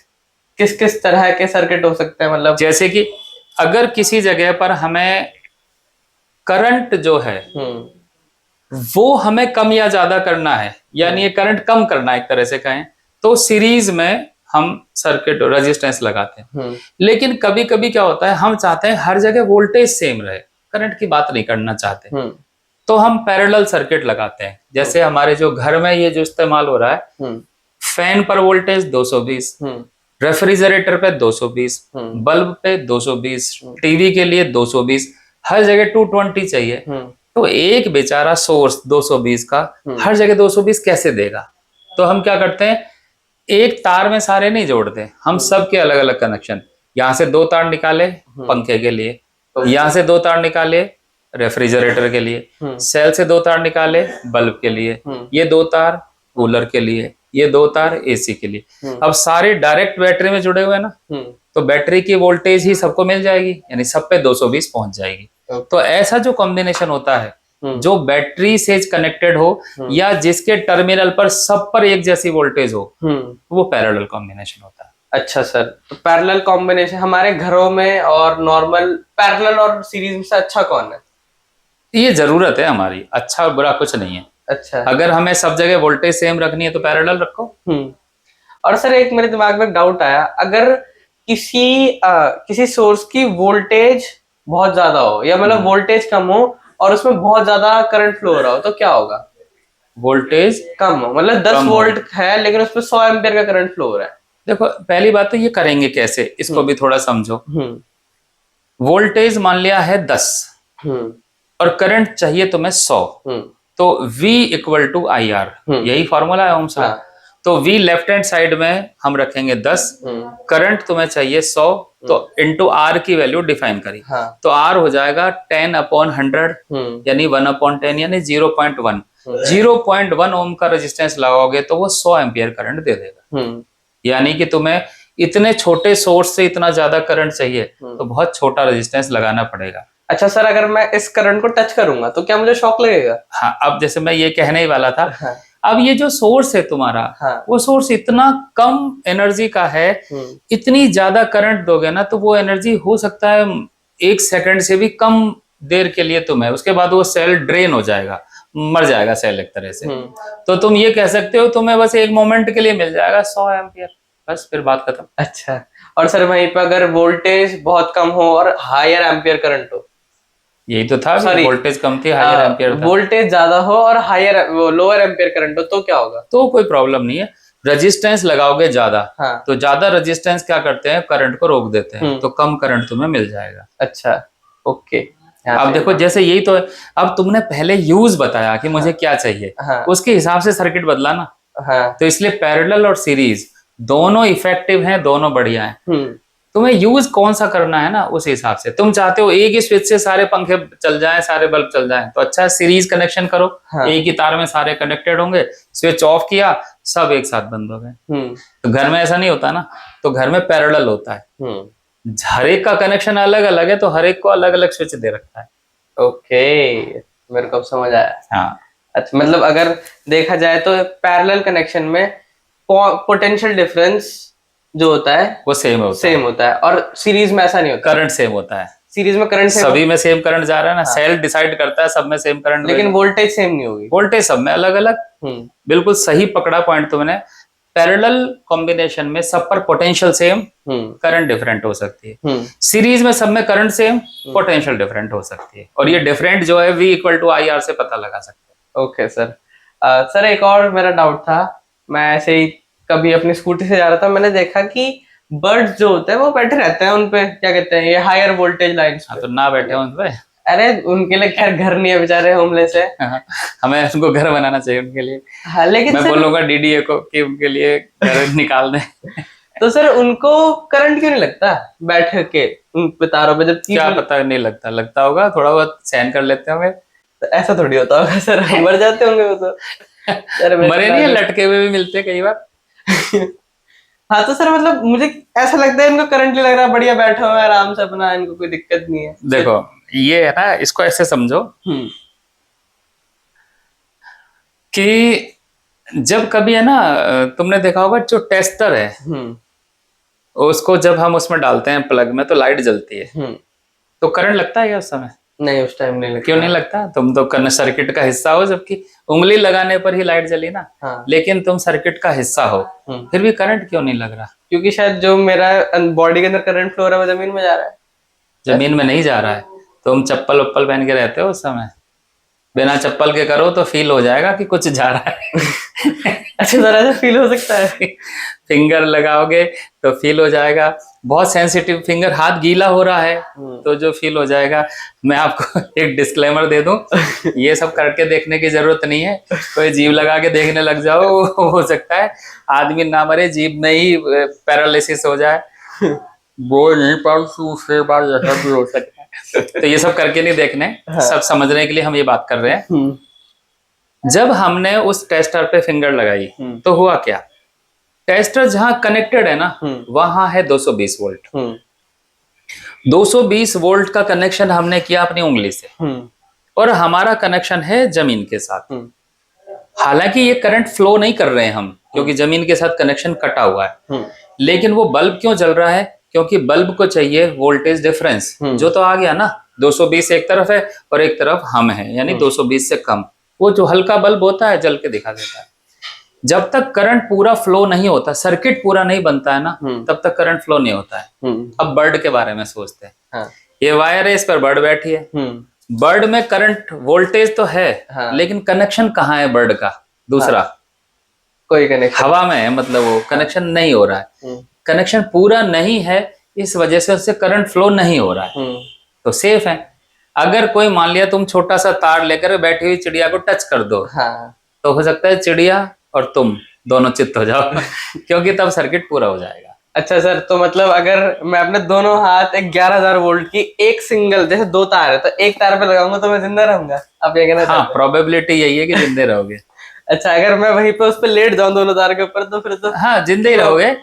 किस किस तरह के सर्किट हो सकते हैं? मतलब जैसे कि अगर किसी जगह पर हमें करंट जो है वो हमें कम या ज्यादा करना है, यानी ये करंट कम करना है एक तरह से कहें, तो सीरीज में हम सर्किट रेजिस्टेंस लगाते हैं। लेकिन कभी कभी क्या होता है हम चाहते हैं हर जगह वोल्टेज सेम रहे, करंट की बात नहीं करना चाहते, तो हम पैरेलल सर्किट लगाते हैं। जैसे हमारे जो घर में ये जो इस्तेमाल हो रहा है, फैन पर वोल्टेज 220, रेफ्रिजरेटर पे 220, बल्ब पे 220, टीवी के लिए 220, हर जगह 220 चाहिए। तो एक बेचारा सोर्स 220 का हर जगह 220 कैसे देगा? तो हम क्या करते हैं, एक तार में सारे नहीं जोड़ते, हम सबके अलग अलग कनेक्शन, यहाँ से 2 तार निकाले पंखे के लिए, यहाँ से 2 तार निकाले रेफ्रिजरेटर के लिए, सेल से 2 तार निकाले बल्ब के लिए, ये 2 तार कूलर के लिए, ये 2 तार एसी के लिए। अब सारे डायरेक्ट बैटरी में जुड़े हुए हैं ना, तो बैटरी की वोल्टेज ही सबको मिल जाएगी, यानी सब पे 220 पहुंच जाएगी। तो ऐसा जो कॉम्बिनेशन होता है जो बैटरी से कनेक्टेड हो या जिसके टर्मिनल पर सब पर एक जैसी वोल्टेज हो, वो पैरेलल कॉम्बिनेशन होता है। अच्छा सर, तो पैरेलल कॉम्बिनेशन हमारे घरों में और नॉर्मल पैरेलल और सीरीज में से अच्छा कौन है? ये जरूरत है हमारी, अच्छा और बुरा कुछ नहीं है। अच्छा, अगर हमें सब जगह वोल्टेज सेम रखनी है तो पैरेलल रखो। और सर एक मेरे दिमाग में डाउट आया, अगर किसी सोर्स की वोल्टेज बहुत ज्यादा हो या मतलब वोल्टेज कम हो और उसमें बहुत ज्यादा करंट फ्लो हो रहा हो तो क्या होगा? वोल्टेज कम हो मतलब 10 वोल्ट है लेकिन उसमें 100 एम्पियर का करंट फ्लो हो रहा है। देखो पहली बात तो ये करेंगे कैसे, इसको भी थोड़ा समझो। वोल्टेज मान लिया है 10 और करंट चाहिए तुम्हें 100, तो V equal to I R, यही फॉर्मूला है ओम्स लॉ। तो V लेफ्ट हैंड साइड में हम रखेंगे 10, करंट तुम्हें चाहिए 100, तो इंटू R की वैल्यू डिफाइन करी। तो R हो जाएगा 10/100 यानी 1/10 यानी 0.1। 0.1 ओम का रेजिस्टेंस लगाओगे तो वो 100 एम्पियर करंट दे देगा। यानी कि तुम्हें इतने छोटे सोर्स से इतना ज्यादा करंट चाहिए तो बहुत छोटा रेजिस्टेंस लगाना पड़ेगा। अच्छा सर, अगर मैं इस करंट को टच करूंगा तो क्या मुझे शॉक लगेगा? हाँ, अब जैसे मैं ये कहने ही वाला था। हाँ। अब ये जो सोर्स है तुम्हारा, हाँ। वो सोर्स इतना कम एनर्जी का है, इतनी ज्यादा करंट दोगे ना तो वो एनर्जी हो सकता है 1 सेकंड से भी कम देर के लिए तुम्हें, उसके बाद वो सेल ड्रेन हो जाएगा, मर जाएगा सेल एक तरह से। तो तुम ये कह सकते हो तुम्हें बस एक मोमेंट के लिए मिल जाएगा 100 एम्पियर, बस फिर बात खत्म। अच्छा, और सर वहीं पर अगर वोल्टेज बहुत कम हो और हायर एम्पियर करंट हो? यही तो था, वोल्टेज कम थी हायर एम्पियर था। वोल्टेज ज्यादा हो और हायर लोअर एम्पियर करंट हो तो क्या होगा? तो कोई प्रॉब्लम नहीं है, रेजिस्टेंस लगाओगे ज्यादा। हाँ। तो ज्यादा रेजिस्टेंस क्या करते हैं, करंट को रोक देते हैं, तो कम करंट तुम्हें मिल जाएगा। अच्छा, ओके। अब देखो जैसे यही तो है, अब तुमने पहले यूज बताया कि मुझे क्या चाहिए, उसके हिसाब से सर्किट बदला ना। तो इसलिए पैरेलल और सीरीज दोनों इफेक्टिव हैं, दोनों बढ़िया हैं। तुम्हें यूज कौन सा करना है ना उस हिसाब से। तुम चाहते हो एक ही स्विच से सारे पंखे चल जाएं, सारे बल्ब चल जाएं, तो अच्छा सीरीज कनेक्शन करो। एक ही तार में सारे कनेक्टेड होंगे, स्विच ऑफ किया सब एक साथ बंद हो गए। तो घर में ऐसा नहीं होता ना, तो घर में पैरेलल होता है, हर एक का कनेक्शन अलग अलग है, तो हर एक को अलग अलग स्विच दे रखा है। ओके, मेरे को समझ आया। हाँ, अच्छा, मतलब अगर देखा जाए तो पैरेलल कनेक्शन में पोटेंशियल डिफरेंस जो होता है वो सेम होता है और सीरीज में ऐसा नहीं होता, करंट सेम होता है। सीरीज में करंट सभी में सेम करंट जा रहा है ना, सेल डिसाइड करता है सब में सेम करंट, लेकिन वोल्टेज सेम नहीं होगी, वोल्टेज सब में अलग अलग। बिल्कुल सही पकड़ा पॉइंट तुमने। पैरेलल कॉम्बिनेशन में सब पर पोटेंशियल सेम, करंट डिफरेंट हो सकती है। सीरीज में सब में करंट सेम, पोटेंशियल डिफरेंट हो सकती है। और ये डिफरेंट जो है V = IR से पता लगा सकते हैं। Okay sir. सर एक और मेरा डाउट था, मैं ऐसे ही कभी अपनी स्कूटी से जा रहा था, मैंने देखा कि बर्ड्स जो होते हैं वो बैठे रहते हैं उनपे, क्या कहते हैं, ये हायर वोल्टेज लाइन्स पे। तो ना बैठे उन पे। अरे उनके लिए खैर घर नहीं है, बेचारे होमलेस है। हमें उनको घर बनाना चाहिए उनके लिए। हाँ, लेकिन मैं बोलूंगा DDA को कि उनके लिए घर निकाल दें। तो सर उनको करंट क्यों नहीं लगता बैठ के उन पे तारों पे? जब क्या पता, नहीं लगता, लगता होगा, थोड़ा बहुत सहन कर लेते होंगे। तो ऐसा थोड़ी होता होगा सर, मर जाते होंगे वो तो। मरे नहीं है, लटके हुए भी मिलते कई बार। हाँ तो सर मतलब मुझे ऐसा लगता है इनको करंट नहीं लग रहा, बढ़िया बैठा हुआ है आराम से अपना, इनको कोई दिक्कत नहीं है। देखो ये है ना, इसको ऐसे समझो कि जब कभी है ना, तुमने देखा होगा जो टेस्टर है उसको जब हम उसमें डालते हैं प्लग में तो लाइट जलती है, तो करंट लगता है क्या उस समय? नहीं, उस टाइम नहीं लगता। क्यों नहीं लगता? तुम तो सर्किट का हिस्सा हो, जबकि उंगली लगाने पर ही लाइट जली ना। हाँ। लेकिन तुम सर्किट का हिस्सा हो, फिर भी करंट क्यों नहीं लग रहा? क्योंकि शायद जो मेरा बॉडी के अंदर करंट फ्लो हो रहा है वो जमीन में जा रहा है। जमीन में नहीं जा रहा है, तुम चप्पल वप्पल पहन के रहते हो उस समय, बिना चप्पल के करो तो फील हो जाएगा कि कुछ जा रहा है। अच्छा जरा ऐसा फील हो सकता है। फिंगर लगाओगे तो फील हो जाएगा, बहुत सेंसिटिव फिंगर, हाथ गीला हो रहा है तो जो फील हो जाएगा। मैं आपको एक डिस्क्लेमर दे दूं, ये सब करके देखने की जरूरत नहीं है। कोई जीभ लगा के देखने लग जाओ, हो सकता है आदमी ना मरे, जीभ में ही पैरालिसिस हो जाए, बोल नहीं पाऊँ, उससे बात ऐसा भी हो सकता है। तो ये सब करके नहीं देखने, सब समझने के लिए हम ये बात कर रहे हैं। जब हमने उस टेस्टर पे फिंगर लगाई तो हुआ क्या, टेस्टर जहां कनेक्टेड है ना वहां है 220 वोल्ट। 220 वोल्ट का कनेक्शन हमने किया अपनी उंगली से, और हमारा कनेक्शन है जमीन के साथ। हालांकि ये करंट फ्लो नहीं कर रहे हैं हम, क्योंकि जमीन के साथ कनेक्शन कटा हुआ है। लेकिन वो बल्ब क्यों जल रहा है? क्योंकि बल्ब को चाहिए वोल्टेज डिफरेंस, जो तो आ गया ना, 220 एक तरफ है और एक तरफ हम है, यानी 220 से कम। वो जो हल्का बल्ब होता है जल के दिखा देता है। जब तक करंट पूरा फ्लो नहीं होता, सर्किट पूरा नहीं बनता है ना, तब तक करंट फ्लो नहीं होता है। अब बर्ड के बारे में सोचते हैं। हाँ। ये वायर है, इस पर बर्ड बैठी है। बर्ड में करंट वोल्टेज तो है, हाँ। लेकिन कनेक्शन कहाँ है बर्ड का? दूसरा, हाँ। कोई कनेक्शन हवा में है, मतलब वो कनेक्शन नहीं हो रहा है। कनेक्शन पूरा नहीं है, इस वजह से उससे करंट फ्लो नहीं हो रहा है, तो सेफ है। अगर कोई मान लिया तुम छोटा सा तार लेकर बैठी हुई चिड़िया को टच कर दो, हाँ। तो हो सकता है चिड़िया और तुम दोनों चित्त हो जाओ, क्योंकि तब सर्किट पूरा हो जाएगा। अच्छा सर, तो मतलब अगर मैं अपने दोनों हाथ एक 11,000 वोल्ट की एक सिंगल, जैसे 2 तार है तो एक तार पे लगाऊंगा तो मैं जिंदा रहूंगा, आप ये कहना? हाँ, प्रोबेबिलिटी यही है कि जिंदे रहोगे। अच्छा, अगर मैं वहीं पे उस पे लेट जाऊं दोनों तार के ऊपर तो फिर तो हाँ, जिंदे ही रहोगे।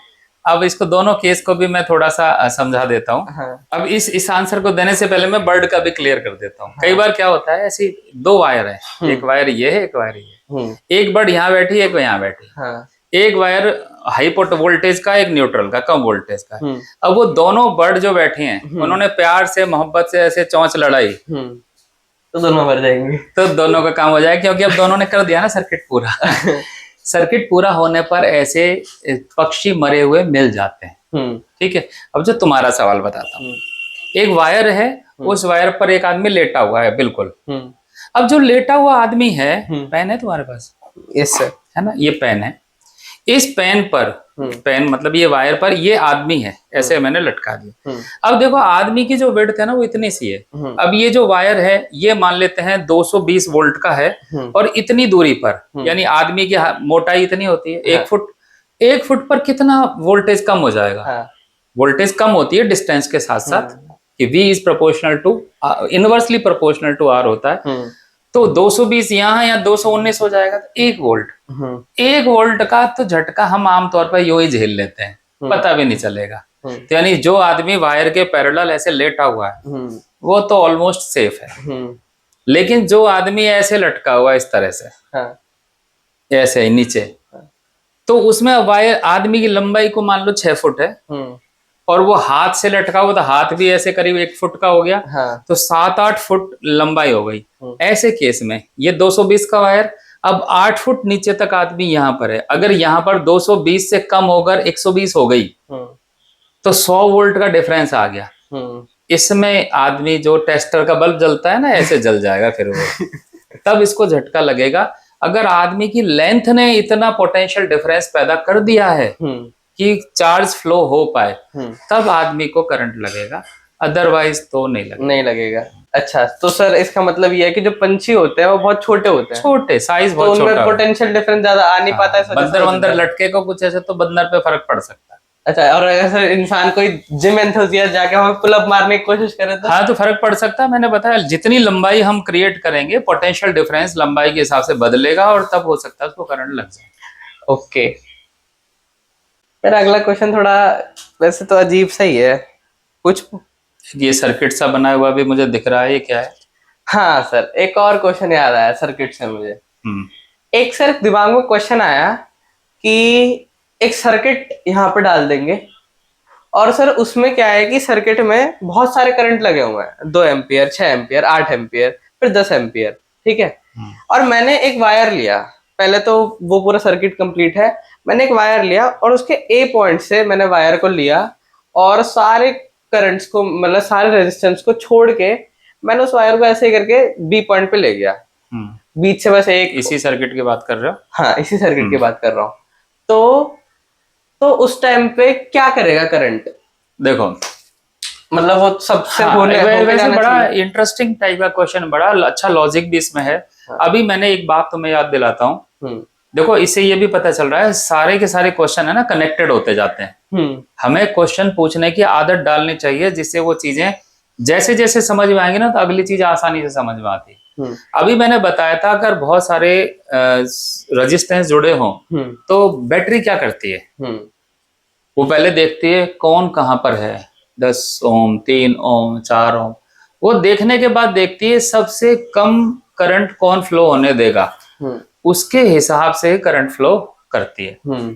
अब इसको दोनों केस को भी मैं थोड़ा सा समझा देता हूँ। हाँ। अब इस आंसर को देने से पहले मैं बर्ड का भी क्लियर कर देता हूँ। हाँ। कई बार क्या होता है, ऐसी 2 वायर है, एक वायर ये है, एक वायर ये है। एक बर्ड यहाँ बैठी, एक यहाँ बैठी। हाँ। एक वायर हाई वोल्टेज का, एक न्यूट्रल का, कम वोल्टेज का। अब वो दोनों बर्ड जो बैठे हैं उन्होंने प्यार से मोहब्बत से ऐसे चोंच लड़ाई, तो दोनों मर जाएंगे, तो दोनों का काम हो जाएगा, क्योंकि अब दोनों ने कर दिया ना सर्किट पूरा। सर्किट पूरा होने पर ऐसे पक्षी मरे हुए मिल जाते हैं। ठीक है, अब जो तुम्हारा सवाल बताता हूँ, एक वायर है, उस वायर पर एक आदमी लेटा हुआ है, बिल्कुल। अब जो लेटा हुआ आदमी है, पेन है तुम्हारे पास? यस सर, है ना, ये पेन है। इस पेन पर, पेन मतलब ये वायर पर ये आदमी है, ऐसे मैंने लटका दिया। अब देखो आदमी की जो विड्थ है ना वो इतनी सी है। अब ये जो वायर है ये मान लेते हैं 220 वोल्ट का है, और इतनी दूरी पर, यानी आदमी की मोटाई इतनी होती है, 1 फुट पर कितना वोल्टेज कम हो जाएगा? वोल्टेज कम होती है डिस्टेंस के साथ साथ, कि V is proportional to, inversely proportional to R होता है। तो 220 यहाँ या 219 हो जाएगा, तो 1 वोल्ट। 1 वोल्ट का तो झटका हम आमतौर पर यूं ही झेल लेते हैं, पता भी नहीं चलेगा। तो यानी जो आदमी वायर के पैरेलल ऐसे लेटा हुआ है वो तो ऑलमोस्ट सेफ है। लेकिन जो आदमी ऐसे लटका हुआ इस तरह से, हाँ। ऐसे नीचे, तो उसमें वायर, आदमी की लंबाई को मान लो 6 फुट है, और वो हाथ से लटका हुआ, तो हाथ भी ऐसे करीब 1 फुट का हो गया। हाँ। तो 7-8 फुट लंबाई हो गई। ऐसे केस में ये 220 का वायर, अब 8 फुट नीचे तक आदमी यहाँ पर है, अगर यहाँ पर 220 से कम होकर 120 हो गई तो 100 वोल्ट का डिफरेंस आ गया। इसमें आदमी जो टेस्टर का बल्ब जलता है ना, ऐसे जल जाएगा फिर वो तब इसको झटका लगेगा। अगर आदमी की लेंथ ने इतना पोटेंशियल डिफरेंस पैदा कर दिया है कि चार्ज फ्लो हो पाए, तब आदमी को करंट लगेगा, अदरवाइज तो नहीं लगेगा। अच्छा, तो सर इसका मतलब ये है कि जो पंछी होते हैं वो बहुत छोटे होते हैं, छोटे साइज तो बहुत छोटा, पोटेंशियल डिफरेंस ज्यादा आ नहीं पाता है। बंदर लटके को कुछ ऐसे तो बंदर पे फर्क पड़ सकता है। अच्छा, और अगर सर इंसान कोई जिम एंथुसियास्ट जाके हम पुल अप मारने की कोशिश करे तो? हाँ, तो फर्क पड़ सकता है। मैंने बताया जितनी लंबाई हम क्रिएट करेंगे, पोटेंशियल डिफरेंस लंबाई के हिसाब से बदलेगा, और तब हो सकता है उसको करंट लग जाए। ओके, फिर अगला क्वेश्चन थोड़ा वैसे तो अजीब सा ही है कुछ। ये सर्किट सा बना हुआ भी मुझे दिख रहा है, ये क्या है? हाँ सर, एक और क्वेश्चन याद आया सर्किट से मुझे। एक सर दिमाग में क्वेश्चन आया कि एक सर्किट यहाँ पे डाल देंगे, और सर उसमें क्या है कि सर्किट में बहुत सारे करंट लगे हुए हैं, 2 एम्पियर, 6 एम्पियर, 8 एम्पियर, फिर 10 एम्पियर, ठीक है। और मैंने एक वायर लिया, पहले तो वो पूरा सर्किट कंप्लीट है, मैंने एक वायर लिया और उसके ए पॉइंट से मैंने वायर को लिया और सारे करंट्स को, मतलब सारे रेजिस्टेंस को छोड़ के मैंने उस वायर को ऐसे करके बी पॉइंट पे ले गया। बीच से बस एक, इसी सर्किट की बात कर रहे हो? हाँ, इसी सर्किट की बात कर रहा हूँ। तो उस टाइम पे क्या करेगा करंट? देखो, मतलब वो सबसे वैसे बड़ा इंटरेस्टिंग टाइप का क्वेश्चन, बड़ा अच्छा लॉजिक भी इसमें है। हाँ। अभी मैंने एक बात तुम्हें याद दिलाता हूँ। देखो, इससे ये भी पता चल रहा है सारे के सारे क्वेश्चन है ना कनेक्टेड होते जाते हैं। हमें क्वेश्चन पूछने की आदत डालनी चाहिए, जिससे वो चीजें जैसे जैसे समझ में आएंगी ना, तो अगली चीज आसानी से समझ में आती है। अभी मैंने बताया था, अगर बहुत सारे रेजिस्टेंस जुड़े हों तो बैटरी क्या करती है? वो पहले देखती है कौन कहां पर है, 10 ओम, 3 ओम, 4 ओम। वो देखने के बाद देखती है सबसे कम करंट कौन फ्लो होने देगा, उसके हिसाब से करंट फ्लो करती है।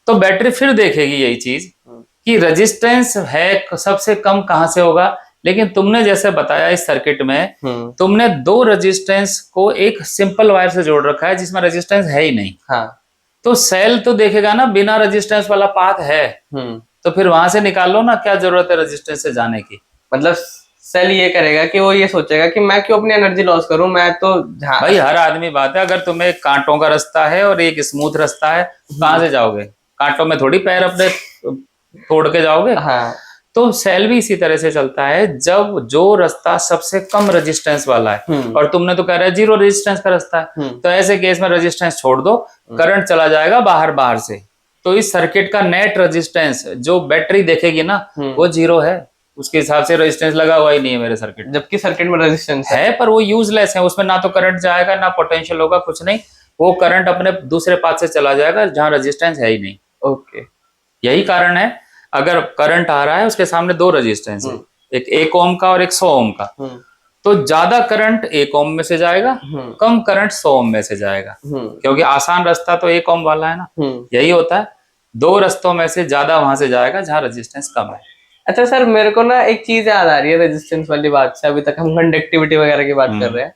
तो बैटरी फिर देखेगी यही चीज कि रेजिस्टेंस है सबसे कम कहां से होगा। लेकिन तुमने जैसे बताया इस सर्किट में, तुमने 2 रेजिस्टेंस को एक सिंपल वायर से जोड़ रखा है जिसमें रेजिस्टेंस है ही नहीं। हाँ। तो सेल तो देखेगा ना बिना रेजिस्टेंस वाला पाथ है, तो फिर वहां से निकाल लो ना, क्या जरूरत है रेजिस्टेंस से जाने की। मतलब सेल ये करेगा कि वो ये सोचेगा कि मैं क्यों अपनी एनर्जी लॉस करूं, मैं तो भाई हर आदमी बात है, अगर तुम्हें कांटों का रास्ता है और एक स्मूथ रास्ता है, कहां से जाओगे? कांटों में थोड़ी पैर अपने तोड़ के जाओगे। हाँ। तो सेल भी इसी तरह से चलता है, जब जो रास्ता सबसे कम रेजिस्टेंस वाला है, और तुमने तो कह रहे 0 रेजिस्टेंस का रास्ता है, तो ऐसे केस में रेजिस्टेंस छोड़ दो, करंट चला जाएगा बाहर से। तो इस सर्किट का नेट रेजिस्टेंस जो बैटरी देखेगी ना, वो 0 है, उसके हिसाब से रेजिस्टेंस लगा हुआ ही नहीं है मेरे सर्किट। जबकि सर्किट में रेजिस्टेंस है पर वो यूजलेस है, उसमें ना तो करंट जाएगा ना पोटेंशियल होगा, कुछ नहीं। वो करंट अपने दूसरे पाथ से चला जाएगा जहां रेजिस्टेंस है ही नहीं। ओके, यही कारण है, अगर करंट आ रहा है उसके सामने 2 रेजिस्टेंस है, एक 1 ओम का और एक 100 ओम का, तो ज्यादा करंट 1 ओम में से जाएगा, कम करंट 100 ओम में से जाएगा, क्योंकि आसान रास्ता तो 1 ओम वाला है ना। यही होता है, 2 रास्तों में से ज्यादा वहां से जाएगा जहां रेजिस्टेंस कम है। अच्छा सर, मेरे को ना एक चीज याद आ रही है रेजिस्टेंस वाली बात से। अभी तक हम कंडक्टिविटी वगैरह की बात कर रहे हैं।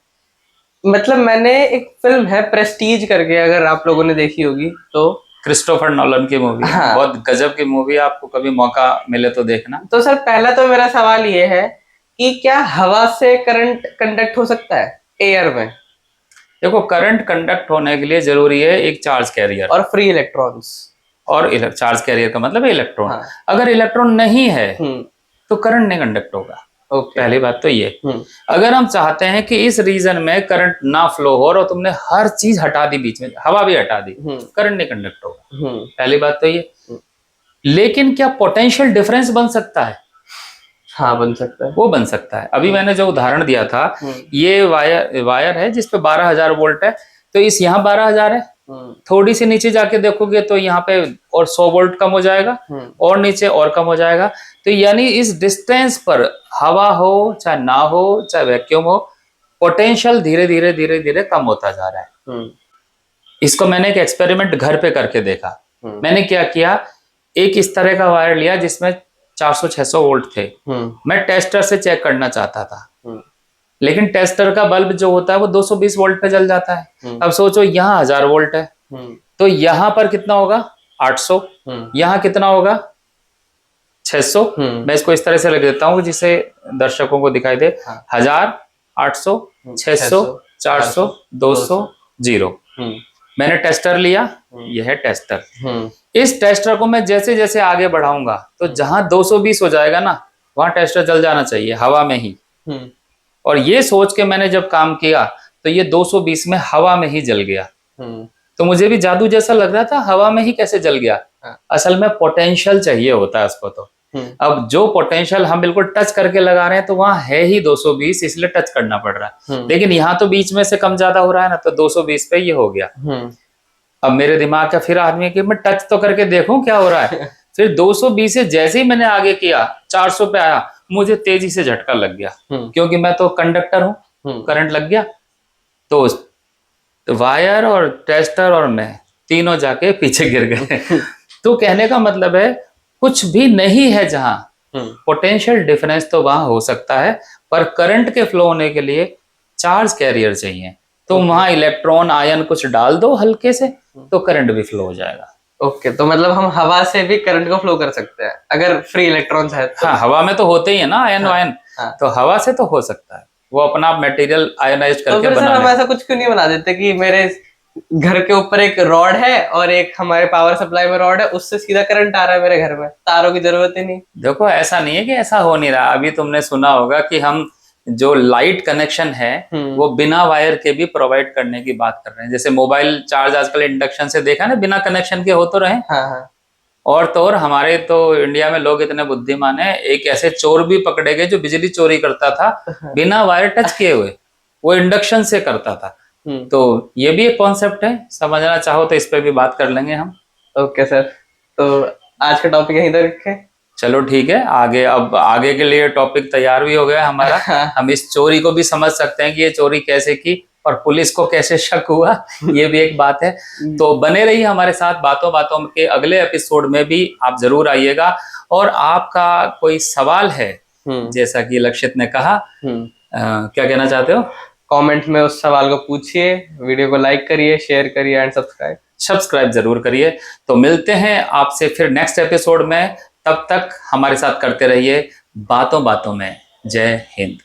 मतलब मैंने एक फिल्म है प्रेस्टीज करके, अगर आप लोगों ने देखी होगी तो, क्रिस्टोफर नोलन की मूवी। हाँ। बहुत गजब की मूवी, आपको कभी मौका मिले तो देखना। तो सर पहला तो मेरा सवाल ये है कि क्या हवा से करंट कंडक्ट हो सकता है एयर में? देखो, करंट कंडक्ट होने के लिए जरूरी है एक चार्ज कैरियर और फ्री इलेक्ट्रॉन्स। और चार्ज कैरियर का मतलब है इलेक्ट्रॉन। हाँ। अगर इलेक्ट्रॉन नहीं है तो करंट नहीं कंडक्ट होगा। पहली बात तो ये। अगर हम चाहते हैं कि इस रीजन में करंट ना फ्लो हो, और तुमने हर चीज हटा दी, बीच में हवा भी हटा दी, करंट नहीं कंडक्ट होगा। पहली बात तो ये। लेकिन क्या पोटेंशियल डिफरेंस बन सकता है? हाँ, बन सकता है। वो बन सकता है। अभी मैंने जो उदाहरण दिया था, ये वायर है जिसपे 12,000 वोल्ट है, तो इस यहाँ 12,000 है, थोड़ी सी नीचे जाके देखोगे तो यहाँ पे और 100 वोल्ट कम हो जाएगा, और नीचे और कम हो जाएगा। तो यानी इस डिस्टेंस पर हवा हो चाहे ना हो, चाहे वैक्यूम हो, पोटेंशियल धीरे धीरे धीरे धीरे कम होता जा रहा है। इसको मैंने एक एक्सपेरिमेंट घर पे करके देखा। मैंने क्या किया, एक इस तरह का वायर लिया जिसमें 400-600 वोल्ट थे। मैं टेस्टर से चेक करना चाहता था, लेकिन टेस्टर का बल्ब जो होता है वो 220 वोल्ट पे जल जाता है। अब सोचो यहाँ 1000 वोल्ट है, तो यहाँ पर कितना होगा 800, यहाँ कितना होगा 600। मैं इसको इस तरह से लिख देता हूँ जिसे दर्शकों को दिखाई दे। 1000, 800, 600, 400, 200, 0। मैंने टेस्टर लिया, यह है टेस्टर। इस टेस्टर को मैं जैसे जैसे आगे बढ़ाऊंगा तो जहां 220 हो जाएगा ना, वहां टेस्टर जल जाना चाहिए हवा में ही। और ये सोच के मैंने जब काम किया तो ये 220 में हवा में ही जल गया। तो मुझे भी जादू जैसा लग रहा था, हवा में ही कैसे जल गया। असल में पोटेंशियल चाहिए होता है उसको। तो अब जो पोटेंशियल हम बिल्कुल टच करके लगा रहे हैं तो वहां है ही 220, इसलिए टच करना पड़ रहा है। लेकिन यहाँ तो बीच में से कम ज्यादा हो रहा है ना, तो 220 पे ये हो गया। अब मेरे दिमाग का फिर आदमी कि मैं टच तो करके देखूं क्या हो रहा है। फिर 220 से जैसे ही मैंने आगे किया 400 पे आया, मुझे तेजी से झटका लग गया, क्योंकि मैं तो कंडक्टर हूं, करंट लग गया। तो वायर और टेस्टर और मैं तीनों जाके पीछे गिर गए। तो कहने का मतलब है कुछ भी नहीं है जहां, पोटेंशियल डिफरेंस तो वहां हो सकता है, पर करंट के फ्लो होने के लिए चार्ज कैरियर चाहिए। तो वहां इलेक्ट्रॉन आयन कुछ डाल दो हल्के से, तो करंट भी फ्लो हो जाएगा। ओके, तो मतलब हम हवा से भी करंट को फ्लो कर सकते हैं अगर फ्री इलेक्ट्रॉन्स है तो। हाँ, हवा में तो होते ही है ना आयन वायन। तो हवा से तो हो सकता है, वो अपना मटेरियल आयनाइज करके बना। तो हम ऐसा कुछ क्यों नहीं बना देते कि मेरे घर के ऊपर एक रॉड है और एक हमारे पावर सप्लाई में रॉड है, उससे सीधा करंट आ रहा है मेरे घर में, तारों की जरूरत ही नहीं। देखो ऐसा नहीं है कि ऐसा हो नहीं रहा। अभी तुमने सुना होगा कि हम जो लाइट कनेक्शन है वो बिना वायर के भी प्रोवाइड करने की बात कर रहे हैं। जैसे मोबाइल चार्ज आजकल इंडक्शन से देखा ना, बिना कनेक्शन के हो तो रहे। और तो और हमारे तो इंडिया में लोग इतने बुद्धिमान है, एक ऐसे चोर भी पकड़े गए जो बिजली चोरी करता था बिना वायर टच किए हुए, वो इंडक्शन से करता था। तो ये भी एक कॉन्सेप्ट है, समझना चाहो तो इस पे भी बात कर लेंगे हम। ओके सर, तो आज का टॉपिक यहीं तक रखें। चलो ठीक है, आगे अब आगे के लिए टॉपिक तैयार भी हो गया हमारा। हम इस चोरी को भी समझ सकते हैं कि ये चोरी कैसे की और पुलिस को कैसे शक हुआ, ये भी एक बात है। तो बने रहिए हमारे साथ, बातों बातों के अगले एपिसोड में भी आप जरूर आइएगा। और आपका कोई सवाल है, जैसा कि लक्षित ने कहा, क्या कहना चाहते हो? कमेंट में उस सवाल को पूछिए, वीडियो को लाइक करिए, शेयर करिए एंड सब्सक्राइब जरूर करिए। तो मिलते हैं आपसे फिर नेक्स्ट एपिसोड में, तब तक हमारे साथ करते रहिए बातों बातों में। जय हिंद।